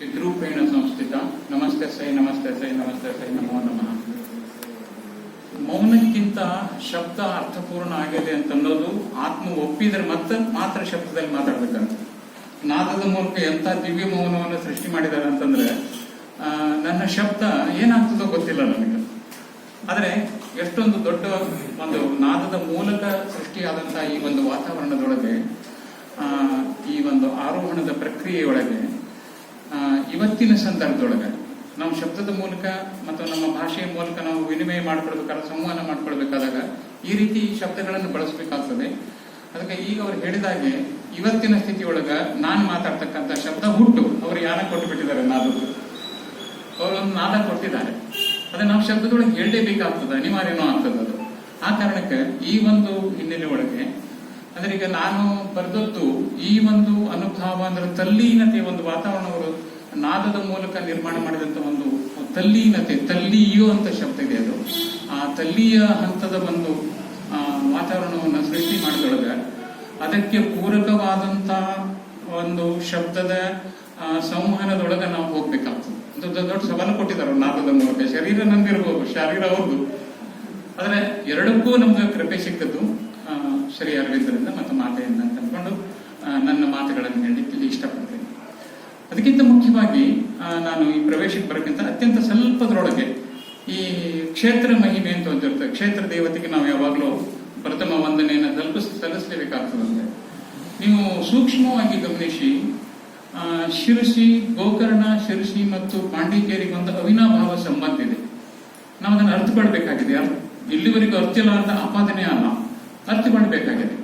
ಚಿದ್ರೂಪೇಣ ಸಂಸ್ಥಿತ ನಮಸ್ತೆ ಸೈ ನಮಸ್ತೆ ಸೈ ನಮಸ್ತೆ ಸೈ ನಮೋ ನಮಃ. ಮೌನಕ್ಕಿಂತ ಶಬ್ದ ಅರ್ಥಪೂರ್ಣ ಆಗಿದೆ ಅಂತನ್ನೋದು ಆತ್ಮ ಒಪ್ಪಿದ್ರೆ ಮಾತ್ರ ಶಬ್ದದಲ್ಲಿ ಮಾತಾಡ್ಬೇಕಂತ. ನಾದದ ಮೂಲಕ ಎಂತ ದಿವ್ಯ ಮೌನವನ್ನು ಸೃಷ್ಟಿ ಮಾಡಿದ್ದಾರೆ ಅಂತಂದ್ರೆ ನನ್ನ ಶಬ್ದ ಏನಾಗ್ತದೋ ಗೊತ್ತಿಲ್ಲ ನನಗೆ. ಆದರೆ ಎಷ್ಟೊಂದು ದೊಡ್ಡ ಒಂದು ನಾದದ ಮೂಲಕ ಸೃಷ್ಟಿಯಾದಂತಹ ಈ ಒಂದು ವಾತಾವರಣದೊಳಗೆ, ಈ ಒಂದು ಆರೋಹಣದ ಪ್ರಕ್ರಿಯೆಯೊಳಗೆ, ಇವತ್ತಿನ ಸಂದರ್ಭದೊಳಗೆ ನಾವು ಶಬ್ದದ ಮೂಲಕ ಮತ್ತು ನಮ್ಮ ಭಾಷೆಯ ಮೂಲಕ ನಾವು ವಿನಿಮಯ ಮಾಡ್ಕೊಳ್ಬೇಕಾದ್ರೆ, ಸಂವಹನ ಮಾಡ್ಕೊಳ್ಬೇಕಾದಾಗ ಈ ರೀತಿ ಶಬ್ದಗಳನ್ನು ಬಳಸಬೇಕಾಗ್ತದೆ. ಅದಕ್ಕೆ ಈಗ ಅವ್ರು ಹೇಳಿದಾಗೆ ಇವತ್ತಿನ ಸ್ಥಿತಿಯೊಳಗ ನಾನು ಮಾತಾಡ್ತಕ್ಕಂಥ ಶಬ್ದ ಹುಟ್ಟು ಅವರು ಯಾರ ಕೊಟ್ಟು ಬಿಟ್ಟಿದ್ದಾರೆ, ನಾದದ್ದು ಅವರೊಂದು ನಾದ ಕೊಟ್ಟಿದ್ದಾರೆ. ಅದನ್ನ ನಾವು ಶಬ್ದದೊಳಗೆ ಹೇಳಲೇಬೇಕಾಗ್ತದೆ, ಅನಿವಾರ್ಯನೂ ಆಗ್ತದೆ ಅದು. ಆ ಕಾರಣಕ್ಕೆ ಈ ಒಂದು ಹಿನ್ನೆಲೆ ಒಳಗೆ ಅಂದ್ರೆ ಈಗ ನಾನು ಬರೆದದ್ದು ಈ ಒಂದು ಅನುಭವ ಅಂದ್ರೆ ತಲ್ಲೀನತೆ ಒಂದು ವಾತಾವರಣ ಅವರು ನಾದದ ಮೂಲಕ ನಿರ್ಮಾಣ ಮಾಡಿದಂತ ಒಂದು ತಲ್ಲೀನತೆ, ತಲ್ಲೀಯೋ ಅಂತ ಶಬ್ದ ಇದೆ. ಅದು ಆ ತಲ್ಲೀಯ ಹಂತದ ಒಂದು ವಾತಾವರಣವನ್ನು ಸೃಷ್ಟಿ ಮಾಡಿದೊಳಗ ಅದಕ್ಕೆ ಪೂರಕವಾದಂತ ಒಂದು ಶಬ್ದದ ಸಂವಹನದೊಳಗ ನಾವು ಹೋಗ್ಬೇಕಾಗ್ತದೆ. ದೊಡ್ಡ ಸವಾಲು ಕೊಟ್ಟಿದ್ದಾರೆ ನಾದದ ಮೂಲಕ. ಶರೀರ ನಮ್ಗಿರ್ಬೋದು, ಶರೀರ ಅವ್ರದ್ದು. ಆದ್ರೆ ಎರಡಕ್ಕೂ ನಮ್ಗೆ ಕೃಪೆ ಸಿಕ್ಕದ್ದು ಶ್ರೀ ಅರವಿಂದರಿಂದ ಮತ್ತು ಮಾತೆಯಿಂದ ಅಂತ ಅಂದ್ಕೊಂಡು ನನ್ನ ಮಾತುಗಳನ್ನು ಹೇಳಲಿಕ್ಕೆ ಇಲ್ಲಿ ಇಷ್ಟಪಡ್ತೇನೆ. ಅದಕ್ಕಿಂತ ಮುಖ್ಯವಾಗಿ ನಾನು ಈ ಪ್ರವೇಶಕ್ಕೆ ಬರೋಕ್ಕಿಂತ ಅತ್ಯಂತ ಸ್ವಲ್ಪದರೊಳಗೆ ಈ ಕ್ಷೇತ್ರ ಮಹಿಮೆ ಅಂತ ಒಂದಿರ್ತದೆ. ಕ್ಷೇತ್ರ ದೇವತೆಗೆ ನಾವು ಯಾವಾಗಲೂ ಪ್ರಥಮ ವಂದನೆಯನ್ನು ಸಲ್ಲಿಸಲೇಬೇಕಾಗ್ತದಂತೆ. ನೀವು ಸೂಕ್ಷ್ಮವಾಗಿ ಗಮನಿಸಿ, ಶಿರಸಿ, ಗೋಕರ್ಣ, ಶಿರಸಿ ಮತ್ತು ಪಾಂಡಿಚೇರಿಗೆ ಒಂದು ಅವಿನಾಭಾವ ಸಂಬಂಧ ಇದೆ. ನಾವು ಅದನ್ನು ಅರ್ಥಕೊಳ್ಬೇಕಾಗಿದೆ. ಇಲ್ಲಿವರೆಗೂ ಅರ್ಥಿಲ್ಲ ಅಂತ ಆಪಾದನೆ ಅಲ್ಲ, ಅರ್ಥಕೊಳ್ಬೇಕಾಗಿದೆ.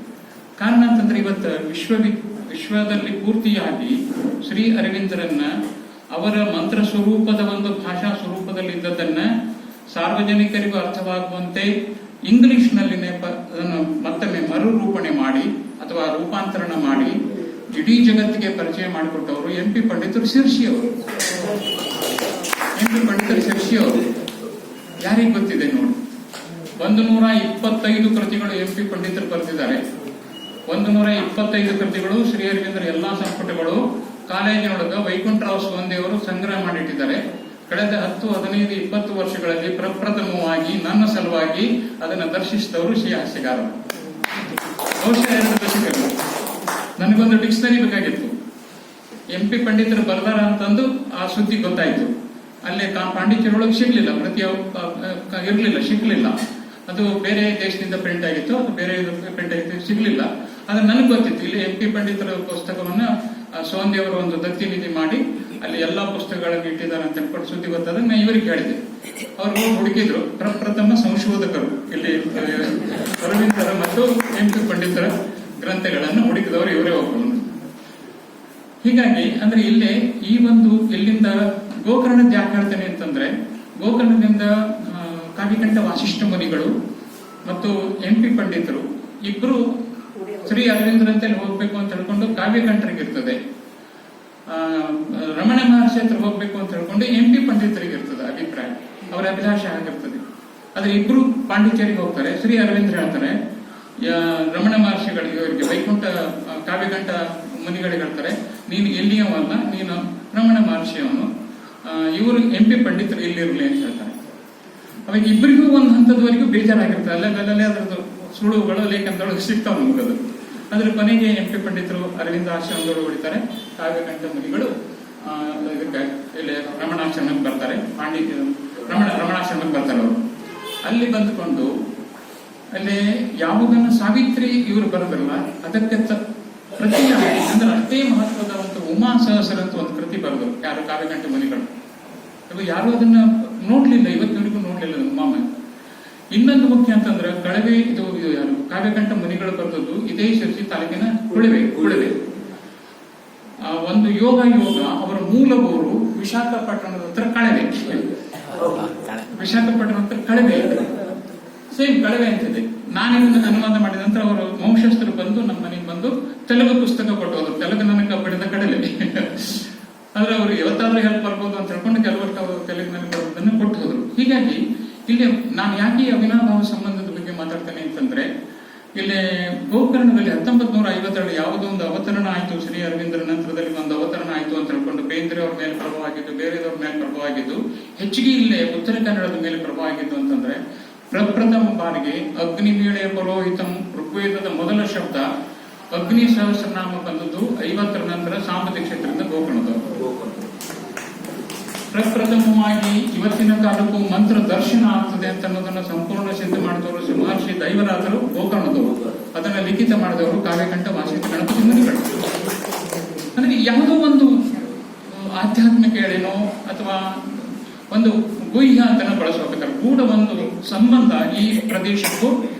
ಕಾರಣ ಅಂತಂದ್ರೆ ಇವತ್ತು ವಿಶ್ವದಲ್ಲಿ ಪೂರ್ತಿಯಾಗಿ ಶ್ರೀ ಅರವಿಂದರನ್ನ ಅವರ ಮಂತ್ರ ಸ್ವರೂಪದ ಒಂದು ಭಾಷಾ ಸ್ವರೂಪದಲ್ಲಿ ಇದ್ದದನ್ನ ಸಾರ್ವಜನಿಕರಿಗೂ ಅರ್ಥವಾಗುವಂತೆ ಇಂಗ್ಲಿಷ್ನಲ್ಲಿನೇ ಅದನ್ನು ಮತ್ತೊಮ್ಮೆ ಮರುರೂಪಣೆ ಮಾಡಿ ಅಥವಾ ರೂಪಾಂತರಣ ಮಾಡಿ ಇಡೀ ಜಗತ್ತಿಗೆ ಪರಿಚಯ ಮಾಡಿಕೊಟ್ಟವರು ಎಂ.ಪಿ. ಪಂಡಿತರು ಶಿರ್ಷಿ ಅವರು. ಎಂ.ಪಿ. ಪಂಡಿತರು ಶಿರ್ಷಿ ಅವರು ಯಾರಿಗೆ ಗೊತ್ತಿದೆ ನೋಡಿ. 125 ಕೃತಿಗಳು ಎಂ.ಪಿ. ಪಂಡಿತರು ಬರೆದಿದ್ದಾರೆ. 125 ಕೃತಿಗಳು ಶ್ರೀ ಅರವಿಂದರ ಎಲ್ಲಾ ಸಂಪುಟಗಳು ಕಾಲೇಜಿನೊಳಗ ವೈಕುಂಠರಾವ್ ಸ್ವಂದಿಯವರು ಸಂಗ್ರಹ ಮಾಡಿಟ್ಟಿದ್ದಾರೆ. ಕಳೆದ 10, 15, 20 ವರ್ಷಗಳಲ್ಲಿ ಪ್ರಪ್ರಥಮವಾಗಿ ನನ್ನ ಸಲುವಾಗಿ ಅದನ್ನು ದರ್ಶಿಸಿದವರು ಶ್ರೀ ಹಾಸ್ಯಗಾರರು. ಬಹುಶಃ 2 ದಶಕಗಳು. ನನಗೊಂದು ಡಿಕ್ಷನರಿ ಬೇಕಾಗಿತ್ತು. ಎಂ.ಪಿ. ಪಂಡಿತರು ಬರ್ದಾರ ಅಂತಂದು ಆ ಸುದ್ದಿ ಗೊತ್ತಾಯ್ತು. ಅಲ್ಲೇ ಪಾಂಡಿಚೇರಿ ಸಿಗ್ಲಿಲ್ಲ, ಪ್ರತಿ ಇರ್ಲಿಲ್ಲ, ಸಿಗ್ಲಿಲ್ಲ. ಅದು ಬೇರೆ ದೇಶದಿಂದ ಪ್ರಿಂಟ್ ಆಗಿತ್ತು, ಅದು ಬೇರೆ ಪ್ರಿಂಟ್ ಆಗಿತ್ತು, ಸಿಗ್ಲಿಲ್ಲ. ಆದ್ರೆ ನನಗೆ ಗೊತ್ತಿತ್ತು ಇಲ್ಲಿ ಎಂ.ಪಿ. ಪಂಡಿತರ ಪುಸ್ತಕವನ್ನ ಸೋಂದಿಯವರು ಒಂದು ದತ್ತಿ ನಿಧಿ ಮಾಡಿ ಅಲ್ಲಿ ಎಲ್ಲಾ ಪುಸ್ತಕಗಳನ್ನು ಇಟ್ಟಿದ್ದಾರೆ ಅಂತ ಅನ್ಕೊಂಡು ಸುದ್ದಿ ಗೊತ್ತಾದಾಗ ನಾನು ಇವರಿಗೆ ಹೇಳಿದೆ. ಅವರು ಹುಡುಕಿದ್ರು. ಪ್ರಪ್ರಥಮ ಸಂಶೋಧಕರು ಇಲ್ಲಿ ಅರವಿಂದರ ಮತ್ತು ಎಂ.ಪಿ. ಪಂಡಿತರ ಗ್ರಂಥಗಳನ್ನು ಹುಡುಕಿದವರು ಇವರೇ ಒಬ್ಬರು. ಹೀಗಾಗಿ ಅಂದ್ರೆ ಇಲ್ಲೇ ಈ ಒಂದು ಇಲ್ಲಿಂದ ಗೋಕರ್ಣದ ಯಾಕೆ ಹೇಳ್ತೇನೆ ಅಂತಂದ್ರೆ, ಗೋಕರ್ಣದಿಂದ ಕಾವ್ಯಕಂಠ ವಾಸಿಷ್ಠ ಮುನಿಗಳು ಮತ್ತು ಎಂ.ಪಿ. ಪಂಡಿತರು ಇಬ್ರು ಶ್ರೀ ಅರವಿಂದರಂತಲ್ಲಿ ಹೋಗ್ಬೇಕು ಅಂತ ಹೇಳ್ಕೊಂಡು ಕಾವ್ಯಕಂಠರಿಗಿರ್ತದೆ. ರಮಣ ಮಹರ್ಷಿ ಹತ್ರ ಹೋಗ್ಬೇಕು ಅಂತ ಹೇಳ್ಕೊಂಡು ಎಂ.ಪಿ. ಪಂಡಿತರಿಗಿರ್ತದೆ ಅಭಿಪ್ರಾಯ, ಅವರ ಅಭಿಲಾಷೆ ಆಗಿರ್ತದೆ. ಆದ್ರೆ ಇಬ್ರು ಪಾಂಡಿಚೇರಿಗೆ ಹೋಗ್ತಾರೆ. ಶ್ರೀ ಅರವಿಂದ್ರ ಹೇಳ್ತಾರೆ ರಮಣ ಮಹರ್ಷಿಗಳಿಗೆ, ಇವರಿಗೆ ವೈಕುಂಠ ಕಾವ್ಯಕಂಠ ಮುನಿಗಳಿಗೆ ಹೇಳ್ತಾರೆ, ನೀನು ಎಲ್ಲಿಯವಲ್ಲ, ನೀನು ರಮಣ ಮಹರ್ಷಿಯವನು, ಇವರು ಎಂ.ಪಿ. ಪಂಡಿತರು ಇಲ್ಲಿರ್ಲಿ ಅಂತ ಹೇಳ್ತಾರೆ. ಅವಾಗ ಇಬ್ಬರಿಗೂ ಒಂದು ಹಂತದವರೆಗೂ ಬೇಜಾರಾಗಿರ್ತದೆ. ಅಲ್ಲೇ ಅದರದ್ದು ಸುಳುವುಗಳು ಲೇಖನದೊಳಗೆ ಸಿಗ್ತಾವ ನಮಗದು. ಅದ್ರ ಕೊನೆಗೆ ಎಂ.ಪಿ. ಪಂಡಿತರು ಅರವಿಂದ ಆಶ್ರಮದೊಳಗೆ ಹೊಡಿತಾರೆ. ಕಾವ್ಯಕಂಠ ಮುನಿಗಳು ಇದಕ್ಕೆ ಇಲ್ಲಿ ರಮಣಾಶ್ರಮಕ್ಕೆ ಬರ್ತಾರೆ. ರಮಣಾಶ್ರಮಕ್ಕೆ ಬರ್ತಾರೆ ಅವರು. ಅಲ್ಲಿ ಬಂದುಕೊಂಡು ಅಲ್ಲಿ ಯಾವುದನ್ನು ಸಾವಿತ್ರಿ ಇವರು ಬರೋದಿಲ್ಲ, ಅದಕ್ಕೆ ಪ್ರತಿಯಾಗಿ ಅಂದ್ರೆ ಅಷ್ಟೇ ಮಹತ್ವದ ಒಂದು ಉಮಾ ಸಹಸ್ರ ಅಂತ ಒಂದು ಕೃತಿ ಬರೆದರು ಯಾರು ಕಾವ್ಯಕಂಠ ಮುನಿಗಳು. ಯಾರು ಅದನ್ನ ನೋಡ್ಲಿಲ್ಲ, ಇವತ್ತಿನವರೆಗೂ ನೋಡ್ಲಿಲ್ಲ ಉಮಾಮ. ಇನ್ನೊಂದು ಮುಖ್ಯ ಅಂತಂದ್ರೆ ಕಳವೆ ಇದು ಯಾರು ಕಾವ್ಯಕಂಠ ಮುನಿಗಳು ಬರೆದದ್ದು ಇದೇ ಶಿರ್ಸಿ ತಾಲೂಕಿನ ಕುಳವೆ. ಒಂದು ಯೋಗ ಅವರ ಮೂಲವರು ವಿಶಾಖಪಟ್ಟಣದ ಹತ್ರ ಕಳವೆ. ವಿಶಾಖಪಟ್ಟಣದ ಹತ್ರ ಕಳವೆ, ಸೇಮ್ ಕಳವೆ ಅಂತಿದೆ. ನಾನಿದನ್ನು ಅನುವಾದ ಮಾಡಿದ ನಂತರ ಅವರು ವಂಶಸ್ಥರು ಬಂದು ನಮ್ಮ ಮನೆಗೆ ಬಂದು ತೆಲುಗು ಪುಸ್ತಕ ಕೊಟ್ಟು ಹೋದ್ರು. ತೆಲುಗು ನನಗೆ ಬಡಿದ ಕಡಲೆ. ಆದ್ರೆ ಅವರು ಯಾವತ್ತಾದ್ರೂ ಹೆಲ್ಪ್ ಬರ್ಬೋದು ಅಂತ ಹೇಳ್ಕೊಂಡು ಕೆಲವಷ್ಟು ಅವರು ತೆಲುಗಿನಲ್ಲಿ ಬರೋದನ್ನು ಕೊಟ್ಟು ಹೋದ್ರು. ಹೀಗಾಗಿ ಇಲ್ಲಿ ನಾನು ಯಾಕೆ ಅವಿನಾಭಾವ ಸಂಬಂಧದ ಬಗ್ಗೆ ಮಾತಾಡ್ತೇನೆ ಅಂತಂದ್ರೆ, ಇಲ್ಲಿ ಗೋಕರ್ಣದಲ್ಲಿ 1952 ಯಾವುದೋ ಒಂದು ಅವತರಣ ಆಯಿತು, ಶ್ರೀ ಅರವಿಂದರ ನಂತರದಲ್ಲಿ ಒಂದು ಅವತರಣ ಆಯಿತು ಅಂತ ಹೇಳ್ಕೊಂಡು ಬೇಂದ್ರೆ ಅವ್ರ ಮೇಲೆ ಪ್ರಭಾವ ಆಗಿದ್ದು, ಬೇರೆದವ್ರ ಮೇಲೆ ಪ್ರಭಾವ ಆಗಿದ್ದು, ಹೆಚ್ಚಿಗೆ ಇಲ್ಲೇ ಉತ್ತರ ಕನ್ನಡದ ಮೇಲೆ ಪ್ರಭಾವ ಆಗಿದ್ದು ಅಂತಂದ್ರೆ ಪ್ರಪ್ರಥಮ ಬಾರಿಗೆ ಅಗ್ನಿವೀಳೆ ಪುರೋಹಿತಂ ಋಗ್ವೇದದ ಮೊದಲ ಶಬ್ದ ಅಗ್ನಿ ಸಹಸ್ರನಾಮ ಬಂದದ್ದು 50ರ ನಂತರ ಸಾಂಬತಿ ಕ್ಷೇತ್ರದಿಂದ ಗೋಕರ್ಣದವರು. ಪ್ರಪ್ರಥಮವಾಗಿ ಇವತ್ತಿನ ಕಾಲಕ್ಕೂ ಮಂತ್ರ ದರ್ಶನ ಆಗ್ತದೆ ಅಂತ ಅನ್ನೋದನ್ನ ಸಂಪೂರ್ಣ ಸಿದ್ಧ ಮಾಡಿದವರು ಮಹರ್ಷಿ ದೈವರಾಜರು ಗೋಕರ್ಣದವರು. ಅದನ್ನ ಲಿಖಿತ ಮಾಡಿದವರು ಕಾವ್ಯಕಂಠ ವಾಸಿತ ಗಣಪತಿ ಮುನಿಗಳು. ಅಂದ್ರೆ ಯಾವುದೋ ಒಂದು ಆಧ್ಯಾತ್ಮಿಕ ಹೇಳೇನೋ ಅಥವಾ ಒಂದು ಗುಹ್ಯ ಅಂತನ ಬಳಸಬೇಕಾದ್ರೆ ಕೂಡ ಒಂದು ಸಂಬಂಧ ಈ ಪ್ರದೇಶಕ್ಕೂ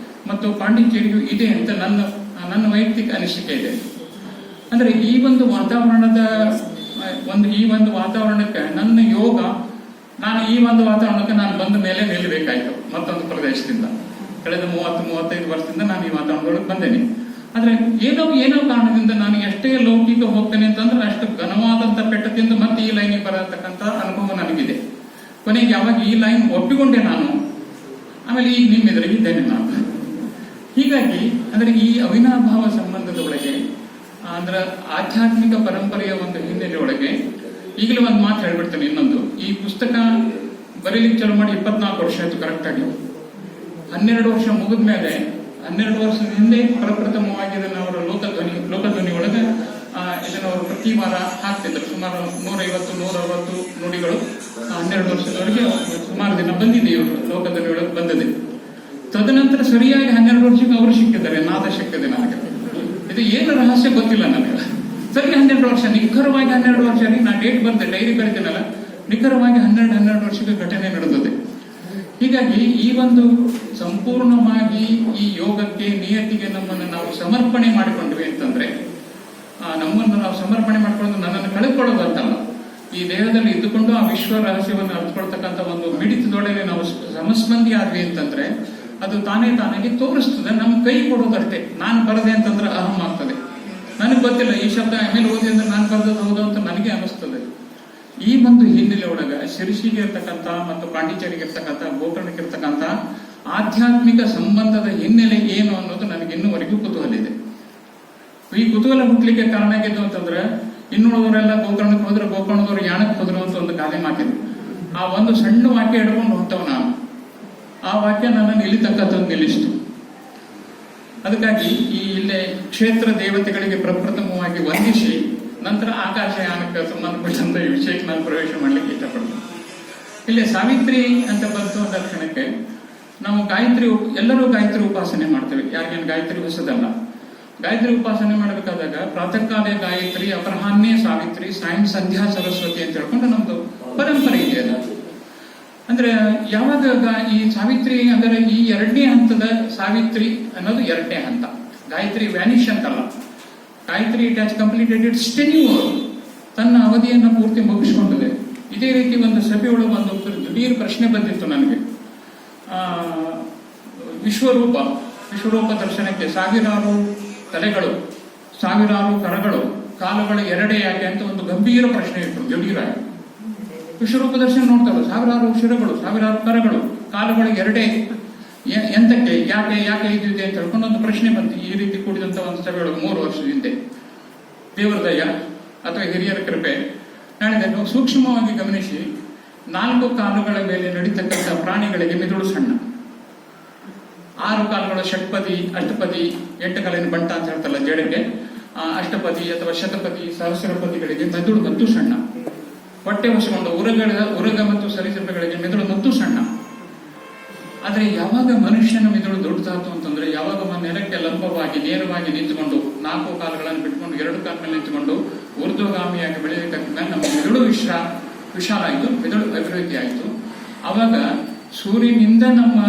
ಮತ್ತು ಪಾಂಡಿಚೇರಿಗೂ ಇದೆ ಅಂತ ನನ್ನ ವೈಯಕ್ತಿಕ ಅನಿಸಿಕೆ ಇದೆ. ಅಂದ್ರೆ ಈ ಒಂದು ವಾತಾವರಣದ ಈ ಒಂದು ವಾತಾವರಣಕ್ಕೆ ನನ್ನ ಯೋಗ, ನಾನು ಈ ಒಂದು ವಾತಾವರಣಕ್ಕೆ ನಾನು ಬಂದ ಮೇಲೆ ನಿಲ್ಲಬೇಕಾಯ್ತು ಮತ್ತೊಂದು ಪ್ರದೇಶದಿಂದ. ಕಳೆದ 30-35 ವರ್ಷದಿಂದ ನಾನು ಈ ವಾತಾವರಣದೊಳಗೆ ಬಂದೇನೆ. ಆದ್ರೆ ಏನೋ ಕಾರಣದಿಂದ ನಾನು ಎಷ್ಟೇ ಲೌಕಿಕ ಹೋಗ್ತೇನೆ ಅಂತಂದ್ರೆ ಅಷ್ಟು ಘನವಾದಂತ ಪೆಟ್ಟದಿಂದ ಮತ್ತೆ ಈ ಲೈನಿಗೆ ಬರತಕ್ಕಂತ ಅನುಭವ ನನಗಿದೆ. ಕೊನೆಗೆ ಯಾವಾಗ ಈ ಲೈನ್ ಒಪ್ಪಿಕೊಂಡೆ ನಾನು, ಆಮೇಲೆ ಈಗ ನಿಮ್ಮ ಎದುರಿಗೆ ಇದ್ದೇನೆ ನಾನು. ಹೀಗಾಗಿ ಅಂದ್ರೆ ಈ ಅವಿನಾಭಾವ ಸಂಬಂಧದ ಒಳಗೆ ಅಂದ್ರೆ ಆಧ್ಯಾತ್ಮಿಕ ಪರಂಪರೆಯ ಒಂದು ಹಿನ್ನೆಲೆ ಒಳಗೆ ಈಗಲೂ ಒಂದು ಮಾತು ಹೇಳ್ಬಿಡ್ತೇನೆ. ಇನ್ನೊಂದು, ಈ ಪುಸ್ತಕ ಬರೀಲಿಕ್ಕೆ ಚಾಲು ಮಾಡಿ 24 ವರ್ಷ ಆಯ್ತು ಕರೆಕ್ಟ್ ಆಗಿ. 12 ವರ್ಷ ಮುಗಿದ ಮೇಲೆ 12 ವರ್ಷದ ಹಿಂದೆ ಪ್ರಪ್ರಥಮವಾಗಿ ಇದನ್ನು ಅವರ ಲೋಕಧ್ವನಿ ಒಳಗೆ ಇದನ್ನು ಅವರು ಪ್ರತಿ ವಾರ ಹಾಕ್ತಿದ್ರು. ಸುಮಾರು 150-160 ನುಡಿಗಳು 12 ವರ್ಷದವರೆಗೆ ಸುಮಾರು ದಿನ ಬಂದಿದೆ. ಇವರು ಲೋಕಧ್ವನಿ ಒಳಗೆ ಬಂದಿದೆ. ತದನಂತರ ಸರಿಯಾಗಿ 12 ವರ್ಷಕ್ಕೆ ಅವರು ಸಿಕ್ಕಿದ್ದಾರೆ. ನಾದ ಸಿಕ್ಕಿದೆ ನನಗೆ. ಇದು ಏನು ರಹಸ್ಯ ಗೊತ್ತಿಲ್ಲ ನನಗೆ. ಸರಿ 12 ವರ್ಷ ನಿಖರವಾಗಿ 12 ವರ್ಷ ನಾ ಡೇಟ್ ಬರ್ದೆ, ಡೈರಿ ಬರೀತೀನಲ್ಲ, ನಿಖರವಾಗಿ 12 ವರ್ಷಕ್ಕೆ ಘಟನೆ ನಡೆದಿದೆ. ಹೀಗಾಗಿ ಈ ಒಂದು ಸಂಪೂರ್ಣವಾಗಿ ಈ ಯೋಗಕ್ಕೆ, ನಿಯತಿಗೆ ನಮ್ಮನ್ನು ನಾವು ಸಮರ್ಪಣೆ ಮಾಡಿಕೊಂಡ್ವಿ ಅಂತಂದ್ರೆ, ನಮ್ಮನ್ನು ನಾವು ಸಮರ್ಪಣೆ ಮಾಡಿಕೊಂಡು ನನ್ನನ್ನು ಕಳೆದುಕೊಳ್ಳೋದು ಅಂತಲ್ಲ, ಈ ದೇಹದಲ್ಲಿ ಇದ್ದುಕೊಂಡು ಆ ವಿಶ್ವ ರಹಸ್ಯವನ್ನು ಅರ್ಥಕೊಳ್ತಕ್ಕಂಥ ಒಂದು ಮಿಡಿತದೊಳಗೆ ನಾವು ಸಮಸ್ಪಂದಿ ಆದ್ವಿ ಅಂತಂದ್ರೆ ಅದು ತಾನಾಗಿ ತೋರಿಸ್ತದೆ. ನಮ್ ಕೈ ಕೊಡೋದಷ್ಟೇ. ನಾನು ಬರದೆ ಅಂತಂದ್ರೆ ಅಹಂ ಆಗ್ತದೆ. ನನಗೆ ಗೊತ್ತಿಲ್ಲ ಈ ಶಬ್ದ ಆಮೇಲೆ ಓದಿ ಅಂದ್ರೆ ನಾನು ಬರ್ದದ್ದು ಹೌದು ಅಂತ ನನಗೆ ಅನಿಸ್ತದೆ. ಈ ಒಂದು ಹಿನ್ನೆಲೆ ಒಳಗ ಶಿರಸಿಗೆ ಇರ್ತಕ್ಕಂಥ ಮತ್ತು ಪಾಂಡಿಚೇರಿಗೆ ಇರ್ತಕ್ಕಂಥ, ಗೋಕರ್ಣಕ್ಕೆ ಇರ್ತಕ್ಕಂಥ ಆಧ್ಯಾತ್ಮಿಕ ಸಂಬಂಧದ ಹಿನ್ನೆಲೆ ಏನು ಅನ್ನೋದು ನನಗೆ ಇನ್ನೂವರೆಗೂ ಕುತೂಹಲ ಇದೆ. ಈ ಕುತೂಹಲ ಹುಟ್ಟಲಿಕ್ಕೆ ಕಾರಣ ಆಗಿದ್ದು ಅಂತಂದ್ರೆ, ಇನ್ನುಳಿದವರೆಲ್ಲ ಗೋಕರ್ಣಕ್ಕೆ ಹೋದ್ರೆ ಗೋಕರ್ಣದವ್ರು ಯಾಣಕ್ಕೆ ಹೋದ್ರು ಅಂತ ಒಂದು ಗಾದೆ ಮಾತಿದ್ರು. ಆ ಒಂದು ಸಣ್ಣ ವಾಕ್ಯ ಹಿಡ್ಕೊಂಡು ಹೊಂಟವ್ ನಾನು. ಆ ವಾಕ್ಯ ನನ್ನನ್ನು ಇಲ್ಲಿ ತಕ್ಕ ನಿಲ್ಲಿಸ್ತು. ಅದಕ್ಕಾಗಿ ಈ ಇಲ್ಲೇ ಕ್ಷೇತ್ರ ದೇವತೆಗಳಿಗೆ ಪ್ರಪ್ರಥಮವಾಗಿ ವಂದಿಸಿ ನಂತರ ಆಕಾಶಯಾನಕ್ಕೆ ಸಂಬಂಧಪಟ್ಟಂತ ಈ ವಿಷಯಕ್ಕೆ ನಾನು ಪ್ರವೇಶ ಮಾಡ್ಲಿಕ್ಕೆ ಇಷ್ಟಪಡ್ತೀನಿ. ಇಲ್ಲಿ ಸಾವಿತ್ರಿ ಅಂತ ಬಂತು ಅಂದ ಕ್ಷಣಕ್ಕೆ ನಾವು ಎಲ್ಲರೂ ಗಾಯತ್ರಿ ಉಪಾಸನೆ ಮಾಡ್ತೇವೆ. ಯಾರಿಗೇನು ಗಾಯತ್ರಿ ಹೊಸದಲ್ಲ. ಗಾಯತ್ರಿ ಉಪಾಸನೆ ಮಾಡಬೇಕಾದಾಗ ಪ್ರಾತಃ ಕಾಲೇ ಗಾಯತ್ರಿ, ಅಪರಾಹ್ನೇ ಸಾವಿತ್ರಿ, ಸಾಯಂ ಸಂಧ್ಯಾ ಸರಸ್ವತಿ ಅಂತ ಹೇಳ್ಕೊಂಡು ನಮ್ದು ಪರಂಪರೆ ಇದೆ. ಅದು ಅಂದ್ರೆ ಯಾವಾಗ ಈ ಸಾವಿತ್ರಿ ಅಂದರೆ ಈ 2ನೇ ಹಂತದ ಸಾವಿತ್ರಿ ಅನ್ನೋದು 2ನೇ ಹಂತ. ಗಾಯತ್ರಿ ವ್ಯಾನಿಷ್ ಅಂತಲ್ಲ. Gayatri it has completed it's tenure. ತನ್ನ ಅವಧಿಯನ್ನು ಪೂರ್ತಿ ಮುಗಿಸ್ಕೊಂಡಿದೆ. ಇದೇ ರೀತಿ ಒಂದು ಸಭೆಯೊಳಗೆ ಒಂದು ದಿಢೀರ್ ಪ್ರಶ್ನೆ ಬಂದಿತ್ತು ನನಗೆ. ವಿಶ್ವರೂಪ ದರ್ಶನಕ್ಕೆ ಸಾವಿರಾರು ತಲೆಗಳು, ಸಾವಿರಾರು ಕರಗಳು, ಕಾಲುಗಳು 2 ಯಾಕೆ ಅಂತ ಒಂದು ಗಂಭೀರ ಪ್ರಶ್ನೆ ಇತ್ತು ದಿಢೀರಾಗಿ. ವಿಶ್ವರೂಪ ದರ್ಶನ ನೋಡ್ತಾರೆ, ಸಾವಿರಾರು ಶಿರಗಳು, ಸಾವಿರಾರು ಕರಗಳು, ಕಾಲುಗಳು 2 ಎಂತಕ್ಕೆ, ಯಾಕೆ ಇದಿದೆ ಅಂತ ಹೇಳ್ಕೊಂಡು ಒಂದು ಪ್ರಶ್ನೆ ಬಂತು. ಈ ರೀತಿ ಕೂಡಿದಂತ ಒಂದು ಸಭೆಯೊಳಗೆ 3 ವರ್ಷದ ಹಿಂದೆ ದೇವರ ದಯ ಅಥವಾ ಹಿರಿಯರ ಕೃಪೆ ನಾಳೆ ಸೂಕ್ಷ್ಮವಾಗಿ ಗಮನಿಸಿ. 4 ಕಾಲುಗಳ ಮೇಲೆ ನಡೀತಕ್ಕಂಥ ಪ್ರಾಣಿಗಳಿಗೆ ಮೆದುಳು ಸಣ್ಣ. 6 ಕಾಲುಗಳ ಷಟ್ಪದಿ, ಅಷ್ಟಪದಿ, 8 ಕಾಲಿನ ಬಂಟ ಅಂತ ಹೇಳ್ತಲ್ಲ ಜಡೆಗೆ, ಅಷ್ಟಪದಿ ಅಥವಾ ಶತಪದಿ, ಸಹಸ್ರಪದಿಗಳಿಗೆ ಮೆದುಳು ಮತ್ತು ಸಣ್ಣ. ಹೊಟ್ಟೆ ಹೊಸಗೊಂಡು ಉರಗ ಮತ್ತು ಸರಿಸೃಪಗಳಿಗೆ ಮೆದುಳು ಮತ್ತು ಸಣ್ಣ. ಆದ್ರೆ ಯಾವಾಗ ಮನುಷ್ಯನ ಮೆದುಳು ದೊಡ್ಡದಾತು ಅಂತಂದ್ರೆ, ಯಾವಾಗ ನೆಲಕ್ಕೆ ಲಂಬವಾಗಿ ನೇರವಾಗಿ ನಿಂತುಕೊಂಡು 4 ಕಾಲುಗಳನ್ನು ಬಿಟ್ಕೊಂಡು 2 ಕಾಲ ಮೇಲೆ ನಿಂತುಕೊಂಡು ಊರ್ಧ್ವಗಾಮಿಯಾಗಿ ಬೆಳೆಯಲಿಕ್ಕೆ ನಮ್ಮ ಮೆದುಳು ವಿಶಾಲ ಆಯಿತು, ಮೆದುಳು ಅಭಿವೃದ್ಧಿ ಆಯಿತು. ಅವಾಗ ಸೂರ್ಯನಿಂದ ನಮ್ಮ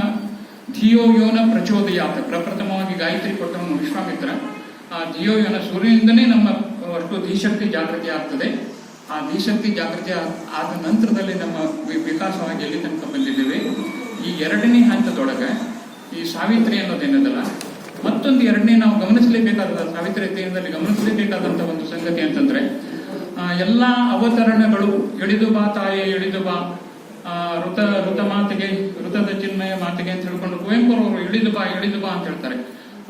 ಧಿಯೋಯೋನ ಪ್ರಚೋದಯಾತ, ಪ್ರಪ್ರಥಮವಾಗಿ ಗಾಯತ್ರಿ ಕೊಟ್ಟವನು ವಿಶ್ವಾಮಿತ್ರ. ಆ ಧಿಯೋಯೋನ ಸೂರ್ಯನಿಂದನೇ ನಮ್ಮ ಅಷ್ಟು ಧೀಶಕ್ತಿ ಜಾಗೃತಿ ಆಗ್ತದೆ. ಆ ಧೀಶಕ್ತಿ ಜಾಗೃತಿ ಆದ ನಂತರದಲ್ಲಿ ನಮ್ಮ ವಿಕಾಸವಾಗಿ ಎಲ್ಲಿ ತನಕ ಬಂದಿದ್ದೇವೆ. ಈ 2ನೇ ಹಂತದೊಳಗೆ ಈ ಸಾವಿತ್ರಿ ಅನ್ನೋದೇನದಲ್ಲ, ಮತ್ತೊಂದು 2ನೇ ನಾವು ಗಮನಿಸಲೇಬೇಕಾದ, ಸಾವಿತ್ರಿ ದೇಹದಲ್ಲಿ ಗಮನಿಸಲೇಬೇಕಾದಂತ ಒಂದು ಸಂಗತಿ ಅಂತಂದ್ರೆ, ಎಲ್ಲಾ ಅವತರಣಗಳು ಎಳಿದು ಬಾ ತಾಯೇ ಎಳಿದು ಬಾ, ಋತ ಮಾತೆಗೆ, ಋತದ ಚಿನ್ಮಯ ಮಾತೆಗೆ ಅಂತ ಹೇಳ್ಕೊಂಡು ಕುವೆಂಪು ಅವರು ಎಳಿದು ಬಾ ಅಂತ ಹೇಳ್ತಾರೆ.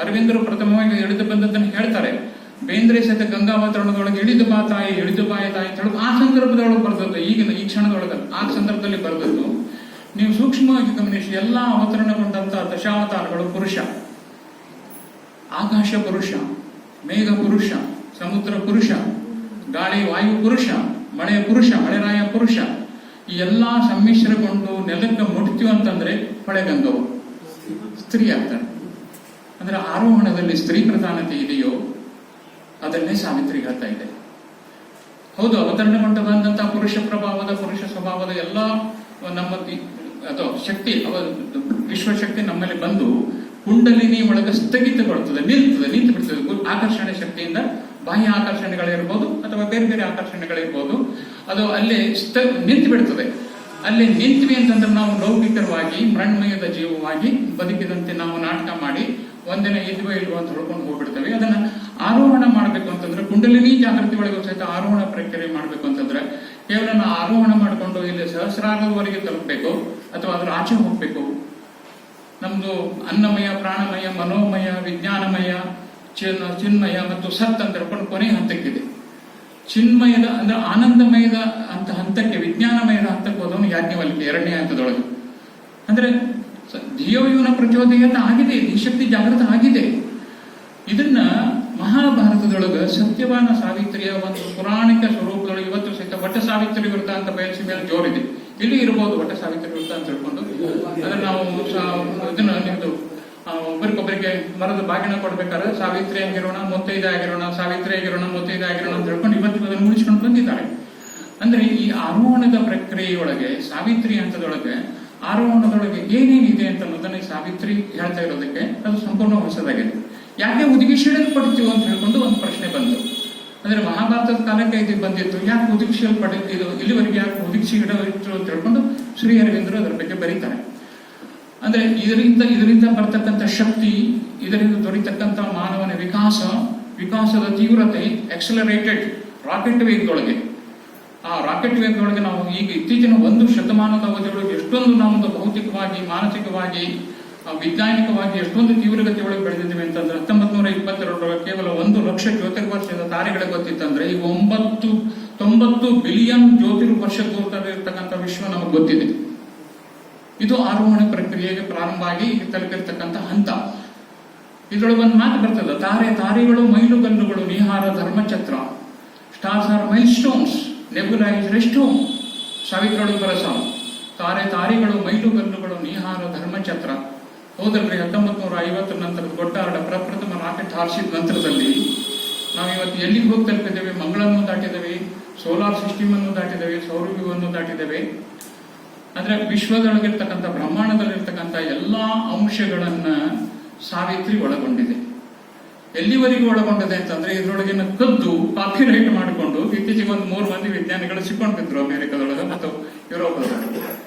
ಅರವಿಂದರು ಪ್ರಥಮವಾಗಿ ಇಳಿದು ಬಂದದ್ದನ್ನು ಹೇಳ್ತಾರೆ. ಬೇಂದ್ರೆ ಸಹಿತ ಗಂಗಾವತರಣದೊಳಗೆ ಇಳಿದು ಬಾ ತಾಯಿ ಅಂತ ಹೇಳೋದು ಆ ಸಂದರ್ಭದೊಳಗೆ ಬರೆದದ್ದು, ಈಗಿನ ಈ ಕ್ಷಣದೊಳಗೆ ಆ ಸಂದರ್ಭದಲ್ಲಿ ಬರೆದದ್ದು. ನೀವು ಸೂಕ್ಷ್ಮವಾಗಿ ಗಮನಿಸಿ, ಎಲ್ಲಾ ಅವತರಣಗೊಂಡಂತಹ ದಶಾವತಾರಗಳು ಪುರುಷ. ಆಕಾಶ ಪುರುಷ, ಮೇಘ ಪುರುಷ, ಸಮುದ್ರ ಪುರುಷ, ಗಾಳಿ ವಾಯು ಪುರುಷ, ಮಳೆ ಪುರುಷ, ಮಳೆರಾಯ ಪುರುಷ. ಈ ಎಲ್ಲಾ ಸಮ್ಮಿಶ್ರಗೊಂಡು ನೆಲಕ್ಕೆ ಮುಟ್ತೀವಿ ಅಂತಂದ್ರೆ ಹೊಳೆಗಂಗವು ಸ್ತ್ರೀ ಆಗ್ತಾರೆ. ಅಂದ್ರೆ ಆರೋಹಣದಲ್ಲಿ ಸ್ತ್ರೀ ಪ್ರಧಾನತೆ ಇದೆಯೋ ಅದನ್ನೇ ಸಾವಿತ್ರಿ ಹೇಳ್ತಾ ಇದೆ. ಹೌದು, ಅವತರಣಗೊಂಡ ಬಂದಂತಹ ಪುರುಷ ಪ್ರಭಾವದ, ಪುರುಷ ಸ್ವಭಾವದ ಎಲ್ಲ ನಮ್ಮ ಅಥವಾ ಶಕ್ತಿ, ವಿಶ್ವಶಕ್ತಿ ನಮ್ಮಲ್ಲಿ ಬಂದು ಕುಂಡಲಿನಿ ಒಳಗೆ ಸ್ಥಗಿತಗೊಳ್ತದೆ, ನಿಂತು ಬಿಡ್ತದೆ. ಆಕರ್ಷಣೆ ಶಕ್ತಿಯಿಂದ ಬಾಹ್ಯ ಆಕರ್ಷಣೆಗಳಿರ್ಬೋದು ಅಥವಾ ಬೇರೆ ಬೇರೆ ಆಕರ್ಷಣೆಗಳಿರ್ಬೋದು, ಅದು ಅಲ್ಲೇ ನಿಂತು ಬಿಡ್ತದೆ. ಅಲ್ಲಿ ನಿಂತ್ವಿ ಅಂತಂದ್ರೆ ನಾವು ಲೌಕಿಕವಾಗಿ ಮೃಣ್ಮಯದ ಜೀವವಾಗಿ ಬದುಕಿದಂತೆ ನಾವು ನಾಟಕ ಮಾಡಿ ಒಂದಿನ ಇದ್ವೋ ಇಲ್ವೋ ಅಂತ ಹೇಳ್ಕೊಂಡು ಹೋಗ್ಬಿಡ್ತೇವೆ. ಅದನ್ನ ಆರೋಹಣ ಮಾಡ್ಬೇಕು ಅಂತಂದ್ರೆ ಕುಂಡಲಿನಿ ಜಾಗೃತಿ ಒಳಗೆ ಸಹಿತ ಆರೋಹಣ ಪ್ರಕ್ರಿಯೆ ಮಾಡ್ಬೇಕು ಅಂತಂದ್ರೆ ಕೇವಲ ನಾವು ಆರೋಹಣ ಮಾಡಿಕೊಂಡು ಇಲ್ಲಿ ಸಹಸ್ರಾರದವರೆಗೆ ತಲುಪಬೇಕು ಅಥವಾ ಅದ್ರ ಆಚೆ ಹೋಗ್ಬೇಕು. ನಮ್ದು ಅನ್ನಮಯ, ಪ್ರಾಣಮಯ, ಮನೋಮಯ, ವಿಜ್ಞಾನಮಯ, ಚಿನ್ಮಯ ಮತ್ತು ಸತ್ ಅಂತ ಹೇಳ್ಕೊಂಡು ಕೊನೆ ಹಂತಕ್ಕಿದೆ. ಚಿನ್ಮಯದ ಅಂದ್ರೆ ಆನಂದಮಯದ ಅಂತ ಹಂತಕ್ಕೆ, ವಿಜ್ಞಾನಮಯದ ಹಂತಕ್ಕೆ ಹೋದವನು ಯಾಜ್ಞವಲ್ಕ್ಯ ಎರಡನೇ ಹಂತದೊಳಗೆ. ಅಂದ್ರೆ ಧಿಯೋಯುನ ಪ್ರಚೋದಯತ ಆಗಿದೆ, ಧಿಶಕ್ತಿ ಜಾಗೃತ ಆಗಿದೆ. ಇದನ್ನ ಮಹಾಭಾರತದೊಳಗೆ ಸತ್ಯವಾನ ಸಾವಿತ್ರಿಯ ಒಂದು ಪುರಾಣಿಕ ಸ್ವರೂಪದೊಳಗೆ ಇವತ್ತು ಸಹಿತ ವಟ ಸಾವಿತ್ರಿ ವೃತ್ತ ಅಂತ ಬಯಸಿ ಮೇಲೆ ಜೋರಿದೆ. ಇಲ್ಲಿ ಇರಬಹುದು ವಟ ಸಾವಿತ್ರಿ ವೃತ್ತ ಅಂತ ಹೇಳ್ಕೊಂಡು. ಅದ್ರ ನಾವು ಇದನ್ನ ನಿಮ್ದು ಒಬ್ಬರಿಗೊಬ್ಬರಿಗೆ ಮರದ ಬಾಗಿನ ಕೊಡ್ಬೇಕಾದ್ರೆ ಸಾವಿತ್ರಿ ಆಗಿರೋಣ, ಮುತ್ತೈದೆ ಆಗಿರೋಣ, ಸಾವಿತ್ರಿ ಆಗಿರೋಣ, ಮುತ್ತೈದೆ ಆಗಿರೋಣ ಅಂತ ಹೇಳ್ಕೊಂಡು ಇವತ್ತು ಅದನ್ನು ಮುಗಿಸ್ಕೊಂಡು ಬಂದಿದ್ದಾರೆ. ಅಂದ್ರೆ ಈ ಆರೋಹಣದ ಪ್ರಕ್ರಿಯೆಯೊಳಗೆ, ಸಾವಿತ್ರಿ ಹಂತದೊಳಗೆ, ಆರೋಹಣದೊಳಗೆ ಏನೇನಿದೆ ಅಂತ ಅನ್ನೋದನ್ನ ಸಾವಿತ್ರಿ ಹೇಳ್ತಾ ಇರೋದಕ್ಕೆ ಅದು ಸಂಪೂರ್ಣ ಹೊಸದಾಗಿದೆ. ಯಾಕೆ ಉದ್ಗಿಸಿಡಲ್ಪಡ್ತೀವೋ ಅಂತ ಹೇಳ್ಕೊಂಡು ಒಂದು ಪ್ರಶ್ನೆ ಬಂತು. ಅಂದ್ರೆ ಮಹಾಭಾರತದ ಕಾಲಕ್ಕೆ ಇದು ಬಂದಿತ್ತು, ಯಾಕೆ ಉದ್ಗಿಸಲ್ಪಟ್ಟಿದ್ದು, ಇಲ್ಲಿವರೆಗೆ ಯಾಕೆ ಉದ್ಗಿಸಿಡಲಿತ್ತು ಅಂತ ಹೇಳ್ಕೊಂಡು ಶ್ರೀ ಅರವಿಂದರು ಅದರ ಬಗ್ಗೆ ಬರೀತಾರೆ. ಅಂದ್ರೆ ಇದರಿಂದ ಬರ್ತಕ್ಕಂಥ ಶಕ್ತಿ, ಇದರಿಂದ ದೊರೀತಕ್ಕಂಥ ಮಾನವನ ವಿಕಾಸದ ತೀವ್ರತೆ ಎಕ್ಸಲರೇಟೆಡ್ ರಾಕೆಟ್ ವೇಗದೊಳಗೆ. ಆ ರಾಕೆಟ್ ವೇಗದೊಳಗೆ ನಾವು ಈಗ ಇತ್ತೀಚಿನ ಒಂದು ಶತಮಾನದ ಅವಧಿಯೊಳಗೆ ಎಷ್ಟೊಂದು ನಾವು ಭೌತಿಕವಾಗಿ, ಮಾನಸಿಕವಾಗಿ, ವೈಜ್ಞಾನಿಕವಾಗಿ ಎಷ್ಟೊಂದು ತೀವ್ರಗತಿ ಒಳಗೆ ಬೆಳೆದಿದ್ದೇವೆ ಅಂತಂದ್ರೆ 1922 ಕೇವಲ 1 ಲಕ್ಷ ಜ್ಯೋತಿರ್ವರ್ಷದ ತಾರೆಗಳೇ ಗೊತ್ತಿತ್ತಂದ್ರೆ ಈಗ 90 ಬಿಲಿಯನ್ ಜ್ಯೋತಿರ್ವರ್ಷ ದೂರದಲ್ಲಿರ್ತಕ್ಕಂಥ ವಿಶ್ವ ನಮಗೆ ಗೊತ್ತಿದೆ. ಇದು ಆರೋಹಣ ಪ್ರಕ್ರಿಯೆಗೆ ಪ್ರಾರಂಭ ಆಗಿ ತಲುಪಿರ್ತಕ್ಕಂಥ ಹಂತ. ಇದ್ರೊಳಗೆ ಒಂದು ಮಾತು ಬರ್ತದೆ, ತಾರೆಗಳು ಮೈಲುಗಲ್ಲುಗಳು, ನಿಹಾರ ಧರ್ಮಚಕ್ರ. Stars are milestones, nebula is rest home. ಸಾವಿತ್ರೊಳಗೆ ಬರಸ ತಾರೆಗಳು ಮೈಲುಗಲ್ಲುಗಳು, ನಿಹಾರ ಧರ್ಮಚಕ್ರ. ಹೌದಲ್ರಿ, 1950 ನಂತರದ ಗೊಡ್ಡಾರ್ಡ ಪ್ರಪ್ರಥಮ ರಾಕೆಟ್ ಹಾರಿಸಿದ ನಂತರದಲ್ಲಿ ನಾವಿವತ್ತು ಎಲ್ಲಿಗೆ ಹೋಗಿ ತಲುಪಿದ್ದೇವೆ? ಮಂಗಳವನ್ನು ದಾಟಿದ್ದೇವೆ, ಸೋಲಾರ್ ಸಿಸ್ಟಮ್ ಅನ್ನು ದಾಟಿದ್ದೇವೆ, ಸೌರವ್ಯೂಹವನ್ನು ದಾಟಿದ್ದೇವೆ. ಅಂದ್ರೆ ವಿಶ್ವದೊಳಗಿರ್ತಕ್ಕಂಥ, ಬ್ರಹ್ಮಾಂಡದಲ್ಲಿರ್ತಕ್ಕಂಥ ಎಲ್ಲಾ ಅಂಶಗಳನ್ನ ಸಾವಿತ್ರಿ ಒಳಗೊಂಡಿದೆ. ಎಲ್ಲಿವರೆಗೂ ಒಳಗೊಂಡಿದೆ ಅಂತಂದ್ರೆ ಇದ್ರೊಳಗಿನ ಕದ್ದು ಕಾಪಿ ರೈಟ್ ಮಾಡಿಕೊಂಡು ಇತ್ತೀಚೆಗೆ 3 ಮಂದಿ ವಿಜ್ಞಾನಿಗಳು ಸಿಕ್ಕೊಂಡಿದ್ರು ಅಮೆರಿಕದೊಳಗೆ ಮತ್ತು ಯುರೋಪದೊಳಗೆ.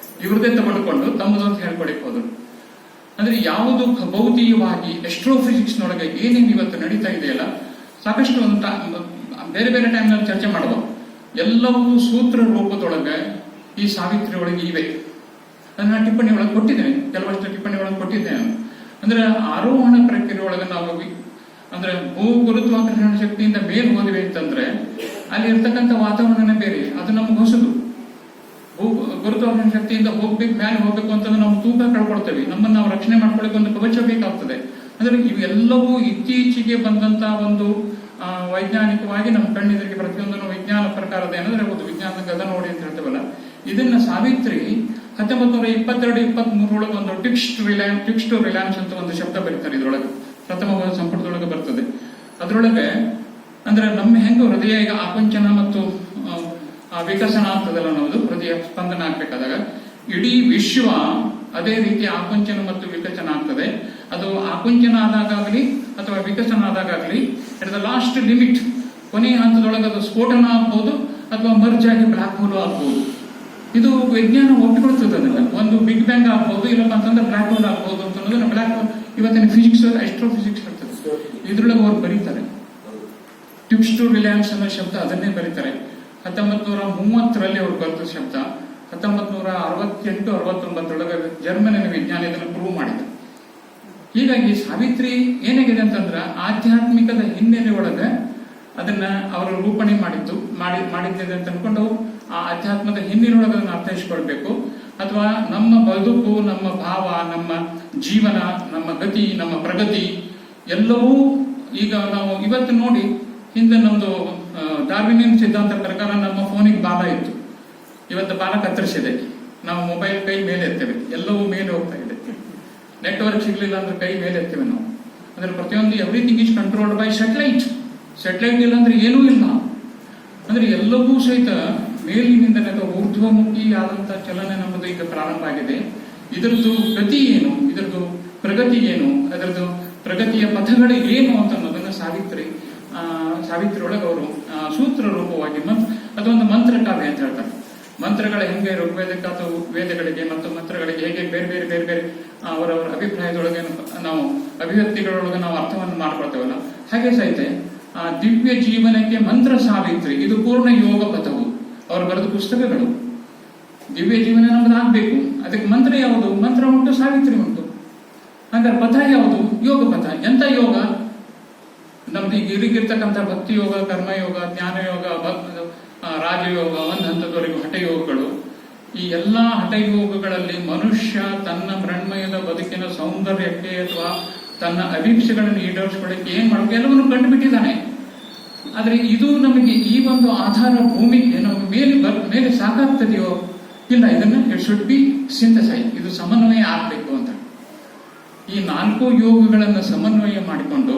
ಇವ್ರದೇ ತಗೊಂಡುಕೊಂಡು ತಮ್ಮದಂತ ಹೇಳ್ಕೊಡಕ್ಕೆ ಹೋದ್ರು. ಅಂದ್ರೆ ಯಾವುದು ಭೌತಿಕವಾಗಿ ಎಸ್ಟ್ರೋಫಿಸಿಕ್ಸ್ ನೊಳಗೆ ಏನೇನು ಇವತ್ತು ನಡೀತಾ ಇದೆಯಲ್ಲ, ಸಾಕಷ್ಟು ಬೇರೆ ಬೇರೆ ಟೈಮ್ನಲ್ಲಿ ಚರ್ಚೆ ಮಾಡುವ ಎಲ್ಲವೂ ಸೂತ್ರ ರೂಪದೊಳಗೆ ಈ ಸಾವಿತ್ರಿ ಒಳಗೆ ಇವೆ. ಅದನ್ನ ಟಿಪ್ಪಣಿ ಒಳಗೆ ಕೊಟ್ಟಿದ್ದೇನೆ, ಕೆಲವಷ್ಟು ಟಿಪ್ಪಣಿ ಒಳಗೆ ಕೊಟ್ಟಿದ್ದೇನೆ. ಅಂದ್ರೆ ಆರೋಹಣ ಪ್ರಕ್ರಿಯೆ ಒಳಗೆ ನಾವು ಅಂದ್ರೆ ಭೂ ಗುರುತ್ವಾಕರ್ಷಣ ಶಕ್ತಿಯಿಂದ ಮೇಲೆ ಹೋದ್ವಿ ಅಂತಂದ್ರೆ ಅಲ್ಲಿ ಇರ್ತಕ್ಕಂಥ ವಾತಾವರಣನೇ ಬೇರೆ, ಅದು ನಮ್ಗೆ ಹೊಸದು. ಭೂ ಗುರುತ್ವಾಕರ್ಷಣ ಶಕ್ತಿಯಿಂದ ಮೇಲೆ ಹೋಗ್ಬೇಕು ಅಂತಂದ್ರೆ ನಾವು ತೂಕ ಕಳ್ಕೊಳ್ತೇವೆ, ನಮ್ಮನ್ನು ನಾವು ರಕ್ಷಣೆ ಮಾಡ್ಕೊಳ್ಳಿಕ್ಕೆ ಒಂದು ಕವಚ ಬೇಕಾಗ್ತದೆ. ಅಂದ್ರೆ ಇವೆಲ್ಲವೂ ಇತ್ತೀಚೆಗೆ ಬಂದಂತ ಒಂದು ವೈಜ್ಞಾನಿಕವಾಗಿ ನಮ್ಮ ಕಣ್ಣಿದರಿಗೆ ಪ್ರತಿಯೊಂದನ್ನು ವಿಜ್ಞಾನ ಪ್ರಕಾರದ ಏನಂದ್ರೆ ಒಂದು ವಿಜ್ಞಾನದ ಗದ ನೋಡಿ ಅಂತ ಹೇಳ್ತೇವಲ್ಲ, ಇದನ್ನ ಸಾವಿತ್ರಿ 1922-23 ಒಳಗೆ ಒಂದು ಟಿಕ್ಸ್ ಟು ರಿಲ್ಯಾನ್ಸ್ ಅಂತ ಒಂದು ಶಬ್ದ ಬರೀತಾರೆ. ಇದ್ರೊಳಗೆ ಪ್ರಥಮ ಸಂಪುಟದೊಳಗೆ ಬರ್ತದೆ. ಅದರೊಳಗೆ ಅಂದ್ರೆ ನಮ್ಮ ಹೆಂಗ ಹೃದಯ ಈಗ ಆಕುಂಚನ ಮತ್ತು ವಿಕಸನ ಆಗ್ತದಲ್ಲ, ಅನ್ನೋದು ಹೃದಯ ಸ್ಪಂದನ ಆಗ್ಬೇಕಾದಾಗ ಇಡೀ ವಿಶ್ವ ಅದೇ ರೀತಿ ಆಕುಂಚನ ಮತ್ತು ವಿಕಸನ ಆಗ್ತದೆ. ಅದು ಆಕುಂಚನ ಆದಾಗಲಿ ಅಥವಾ ವಿಕಸನ ಆದಾಗಲಿ ಇಟ್ ದ ಲಾಸ್ಟ್ ಲಿಮಿಟ್, ಕೊನೆಯ ಹಂತದೊಳಗೆ ಅದು ಸ್ಫೋಟನ ಆಗ್ಬಹುದು ಅಥವಾ ಮರ್ಜ್ ಆಗಿ ಬ್ಲಾಕ್ ಹೋಲ್ ಆಗ್ಬಹುದು. ಇದು ವಿಜ್ಞಾನ ಒಪ್ಪಿಕೊಳ್ತದೆ. ಅದನ್ನ ಒಂದು ಬಿಗ್ ಬ್ಯಾಂಗ್ ಆಗ್ಬಹುದು, ಇಲ್ಲಪ್ಪ ಅಂತಂದ್ರೆ ಬ್ಲಾಕ್ ಹೋಲ್ ಆಗ್ಬಹುದು ಅಂತ ಅನ್ನೋದನ್ನ ಬ್ಲಾಕ್ ಹೋಲ್ ಇವತ್ತಿನ ಫಿಸಿಕ್ಸ್, ಆಸ್ಟ್ರೋಫಿಸಿಕ್ಸ್ ಹೇಳ್ತದೆ. ಇದ್ರೊಳಗೆ ಅವ್ರು ಬರೀತಾರೆ ಟಿಪ್ಸ್ ಟು ರಿಲಯನ್ಸ್ ಅನ್ನೋ ಶಬ್ದ, ಅದನ್ನೇ ಬರೀತಾರೆ. 1930 ಅವ್ರು ಬರೆದ ಶಬ್ದ. 1968-69 ಜರ್ಮನಿನ ವಿಜ್ಞಾನಿ ಇದನ್ನು ಪ್ರೂವ್ ಮಾಡಿದ. ಹೀಗಾಗಿ ಸಾವಿತ್ರಿ ಏನಾಗಿದೆ ಅಂತಂದ್ರ ಆಧ್ಯಾತ್ಮಿಕದ ಹಿನ್ನೆಲೆ ಒಳಗೆ ಅದನ್ನ ಅವರು ರೂಪಣೆ ಮಾಡಿದ್ದಿದೆ ಅಂತ ಅನ್ಕೊಂಡು ಆ ಅಧ್ಯಾತ್ಮದ ಹಿನ್ನೆಲೆ ಒಳಗೆ ಅದನ್ನ ಅರ್ಥೈಸ್ಕೊಳ್ಬೇಕು. ಅಥವಾ ನಮ್ಮ ಬದುಕು, ನಮ್ಮ ಭಾವ, ನಮ್ಮ ಜೀವನ, ನಮ್ಮ ಗತಿ, ನಮ್ಮ ಪ್ರಗತಿ ಎಲ್ಲವೂ ಈಗ ನಾವು ಇವತ್ತು ನೋಡಿ, ಹಿಂದೆ ನಮ್ದು ಡಾರ್ವಿನಿಯನ್ ಸಿದ್ಧಾಂತ ಪ್ರಕಾರ ನಮ್ಮ ಫೋನಿಗೆ ಬಾಲ ಇತ್ತು, ಇವತ್ತು ಬಾಲ ಕತ್ತರಿಸಿದೆ. ನಾವು ಮೊಬೈಲ್ ಕೈ ಮೇಲೆ ಎತ್ತೇವೆ, ಎಲ್ಲವೂ ಮೇಲೆ ಹೋಗ್ತಾ ಇದೆ. ನೆಟ್ವರ್ಕ್ ಸಿಗ್ಲಿಲ್ಲ ಅಂದ್ರೆ ಕೈ ಮೇಲೆ ಎತ್ತೇವೆ ನಾವು. ಅಂದ್ರೆ ಪ್ರತಿಯೊಂದು everything is controlled by satellite. Satellite ಇಲ್ಲ ಅಂದ್ರೆ ಏನೂ ಇಲ್ಲ. ಅಂದ್ರೆ ಎಲ್ಲವೂ ಸಹಿತ ಮೇಲಿನಿಂದ ಊರ್ಧ್ವಮುಖಿ ಆದಂತ ಚಲನೆ ನಮ್ಮದು ಈಗ ಪ್ರಾರಂಭ ಆಗಿದೆ. ಇದರದ್ದು ಗತಿ ಏನು, ಇದರದ್ದು ಪ್ರಗತಿ ಏನು, ಅದರದ್ದು ಪ್ರಗತಿಯ ಪಥಗಳು ಏನು ಅಂತ ಅನ್ನೋದನ್ನ ಸಾವಿತ್ರಿ ಒಳಗೆ ಅವರು ಸೂತ್ರ ರೂಪವಾಗಿ ಅದೊಂದು ಮಂತ್ರ ಕಾವ್ಯ ಅಂತ ಹೇಳ್ತಾರೆ. ಮಂತ್ರಗಳ ಹೆಂಗೆ ಋಗ್ವೇದಕ್ಕೆ ಅಥವಾ ವೇದಗಳಿಗೆ ಮತ್ತು ಮಂತ್ರಗಳಿಗೆ ಹೇಗೆ ಬೇರೆ ಬೇರೆ ಬೇರೆ ಬೇರೆ ಅವರವರ ಅಭಿಪ್ರಾಯದೊಳಗೆ ನಾವು ಅಭಿವ್ಯಕ್ತಿಗಳೊಳಗೆ ನಾವು ಅರ್ಥವನ್ನು ಮಾಡ್ಕೊಳ್ತೇವಲ್ಲ, ಹಾಗೆ ಸಹಿತ ಆ ದಿವ್ಯ ಜೀವನಕ್ಕೆ ಮಂತ್ರ ಸಾವಿತ್ರಿ ಇದು ಪೂರ್ಣ ಯೋಗ ಪಥವು. ಅವರು ಬರೆದ ಪುಸ್ತಕಗಳು. ದಿವ್ಯ ಜೀವನ ನಮ್ದು ಆಗ್ಬೇಕು, ಅದಕ್ಕೆ ಮಂತ್ರ ಯಾವುದು? ಮಂತ್ರ ಉಂಟು, ಸಾವಿತ್ರಿ ಉಂಟು. ಹಾಗಾದ್ರೆ ಪಥ ಯಾವುದು? ಯೋಗ ಪಥ. ಎಂತ ಯೋಗ? ನಮ್ದು ಈಗ ಇರಿಗಿರ್ತಕ್ಕಂಥ ಭಕ್ತಿ ಯೋಗ, ಕರ್ಮಯೋಗ, ಜ್ಞಾನ ಯೋಗ, ರಾಜಯೋಗ, ಒಂದು ಹಂತದವರೆಗೂ ಹಠಯೋಗಗಳು. ಈ ಎಲ್ಲಾ ಹಠಯೋಗಗಳಲ್ಲಿ ಮನುಷ್ಯ ತನ್ನ ಮೃಣ್ಮಯದ ಬದುಕಿನ ಸೌಂದರ್ಯಕ್ಕೆ ಅಥವಾ ತನ್ನ ಅಭೀಕ್ಷೆಗಳನ್ನು ಈಡೇರಿಸಿಕೊಳ್ಳಕ್ಕೆ ಏನ್ ಮಾಡಬೇಕು ಎಲ್ಲವನ್ನು ಕಂಡುಬಿಟ್ಟಿದ್ದಾನೆ. ಆದ್ರೆ ಇದು ನಮಗೆ ಈ ಒಂದು ಆಧಾರ ಭೂಮಿಗೆ ನಮ್ಮ ಮೇಲೆ ಸಾಕಾಗ್ತದೆಯೋ ಇಲ್ಲ, ಇದನ್ನ ಇಟ್ ಶುಡ್ ಬಿ ಸಿಂಥಸೈಸ್, ಇದು ಸಮನ್ವಯ ಆಗ್ಬೇಕು ಅಂತ. ಈ 4 ಯೋಗಗಳನ್ನು ಸಮನ್ವಯ ಮಾಡಿಕೊಂಡು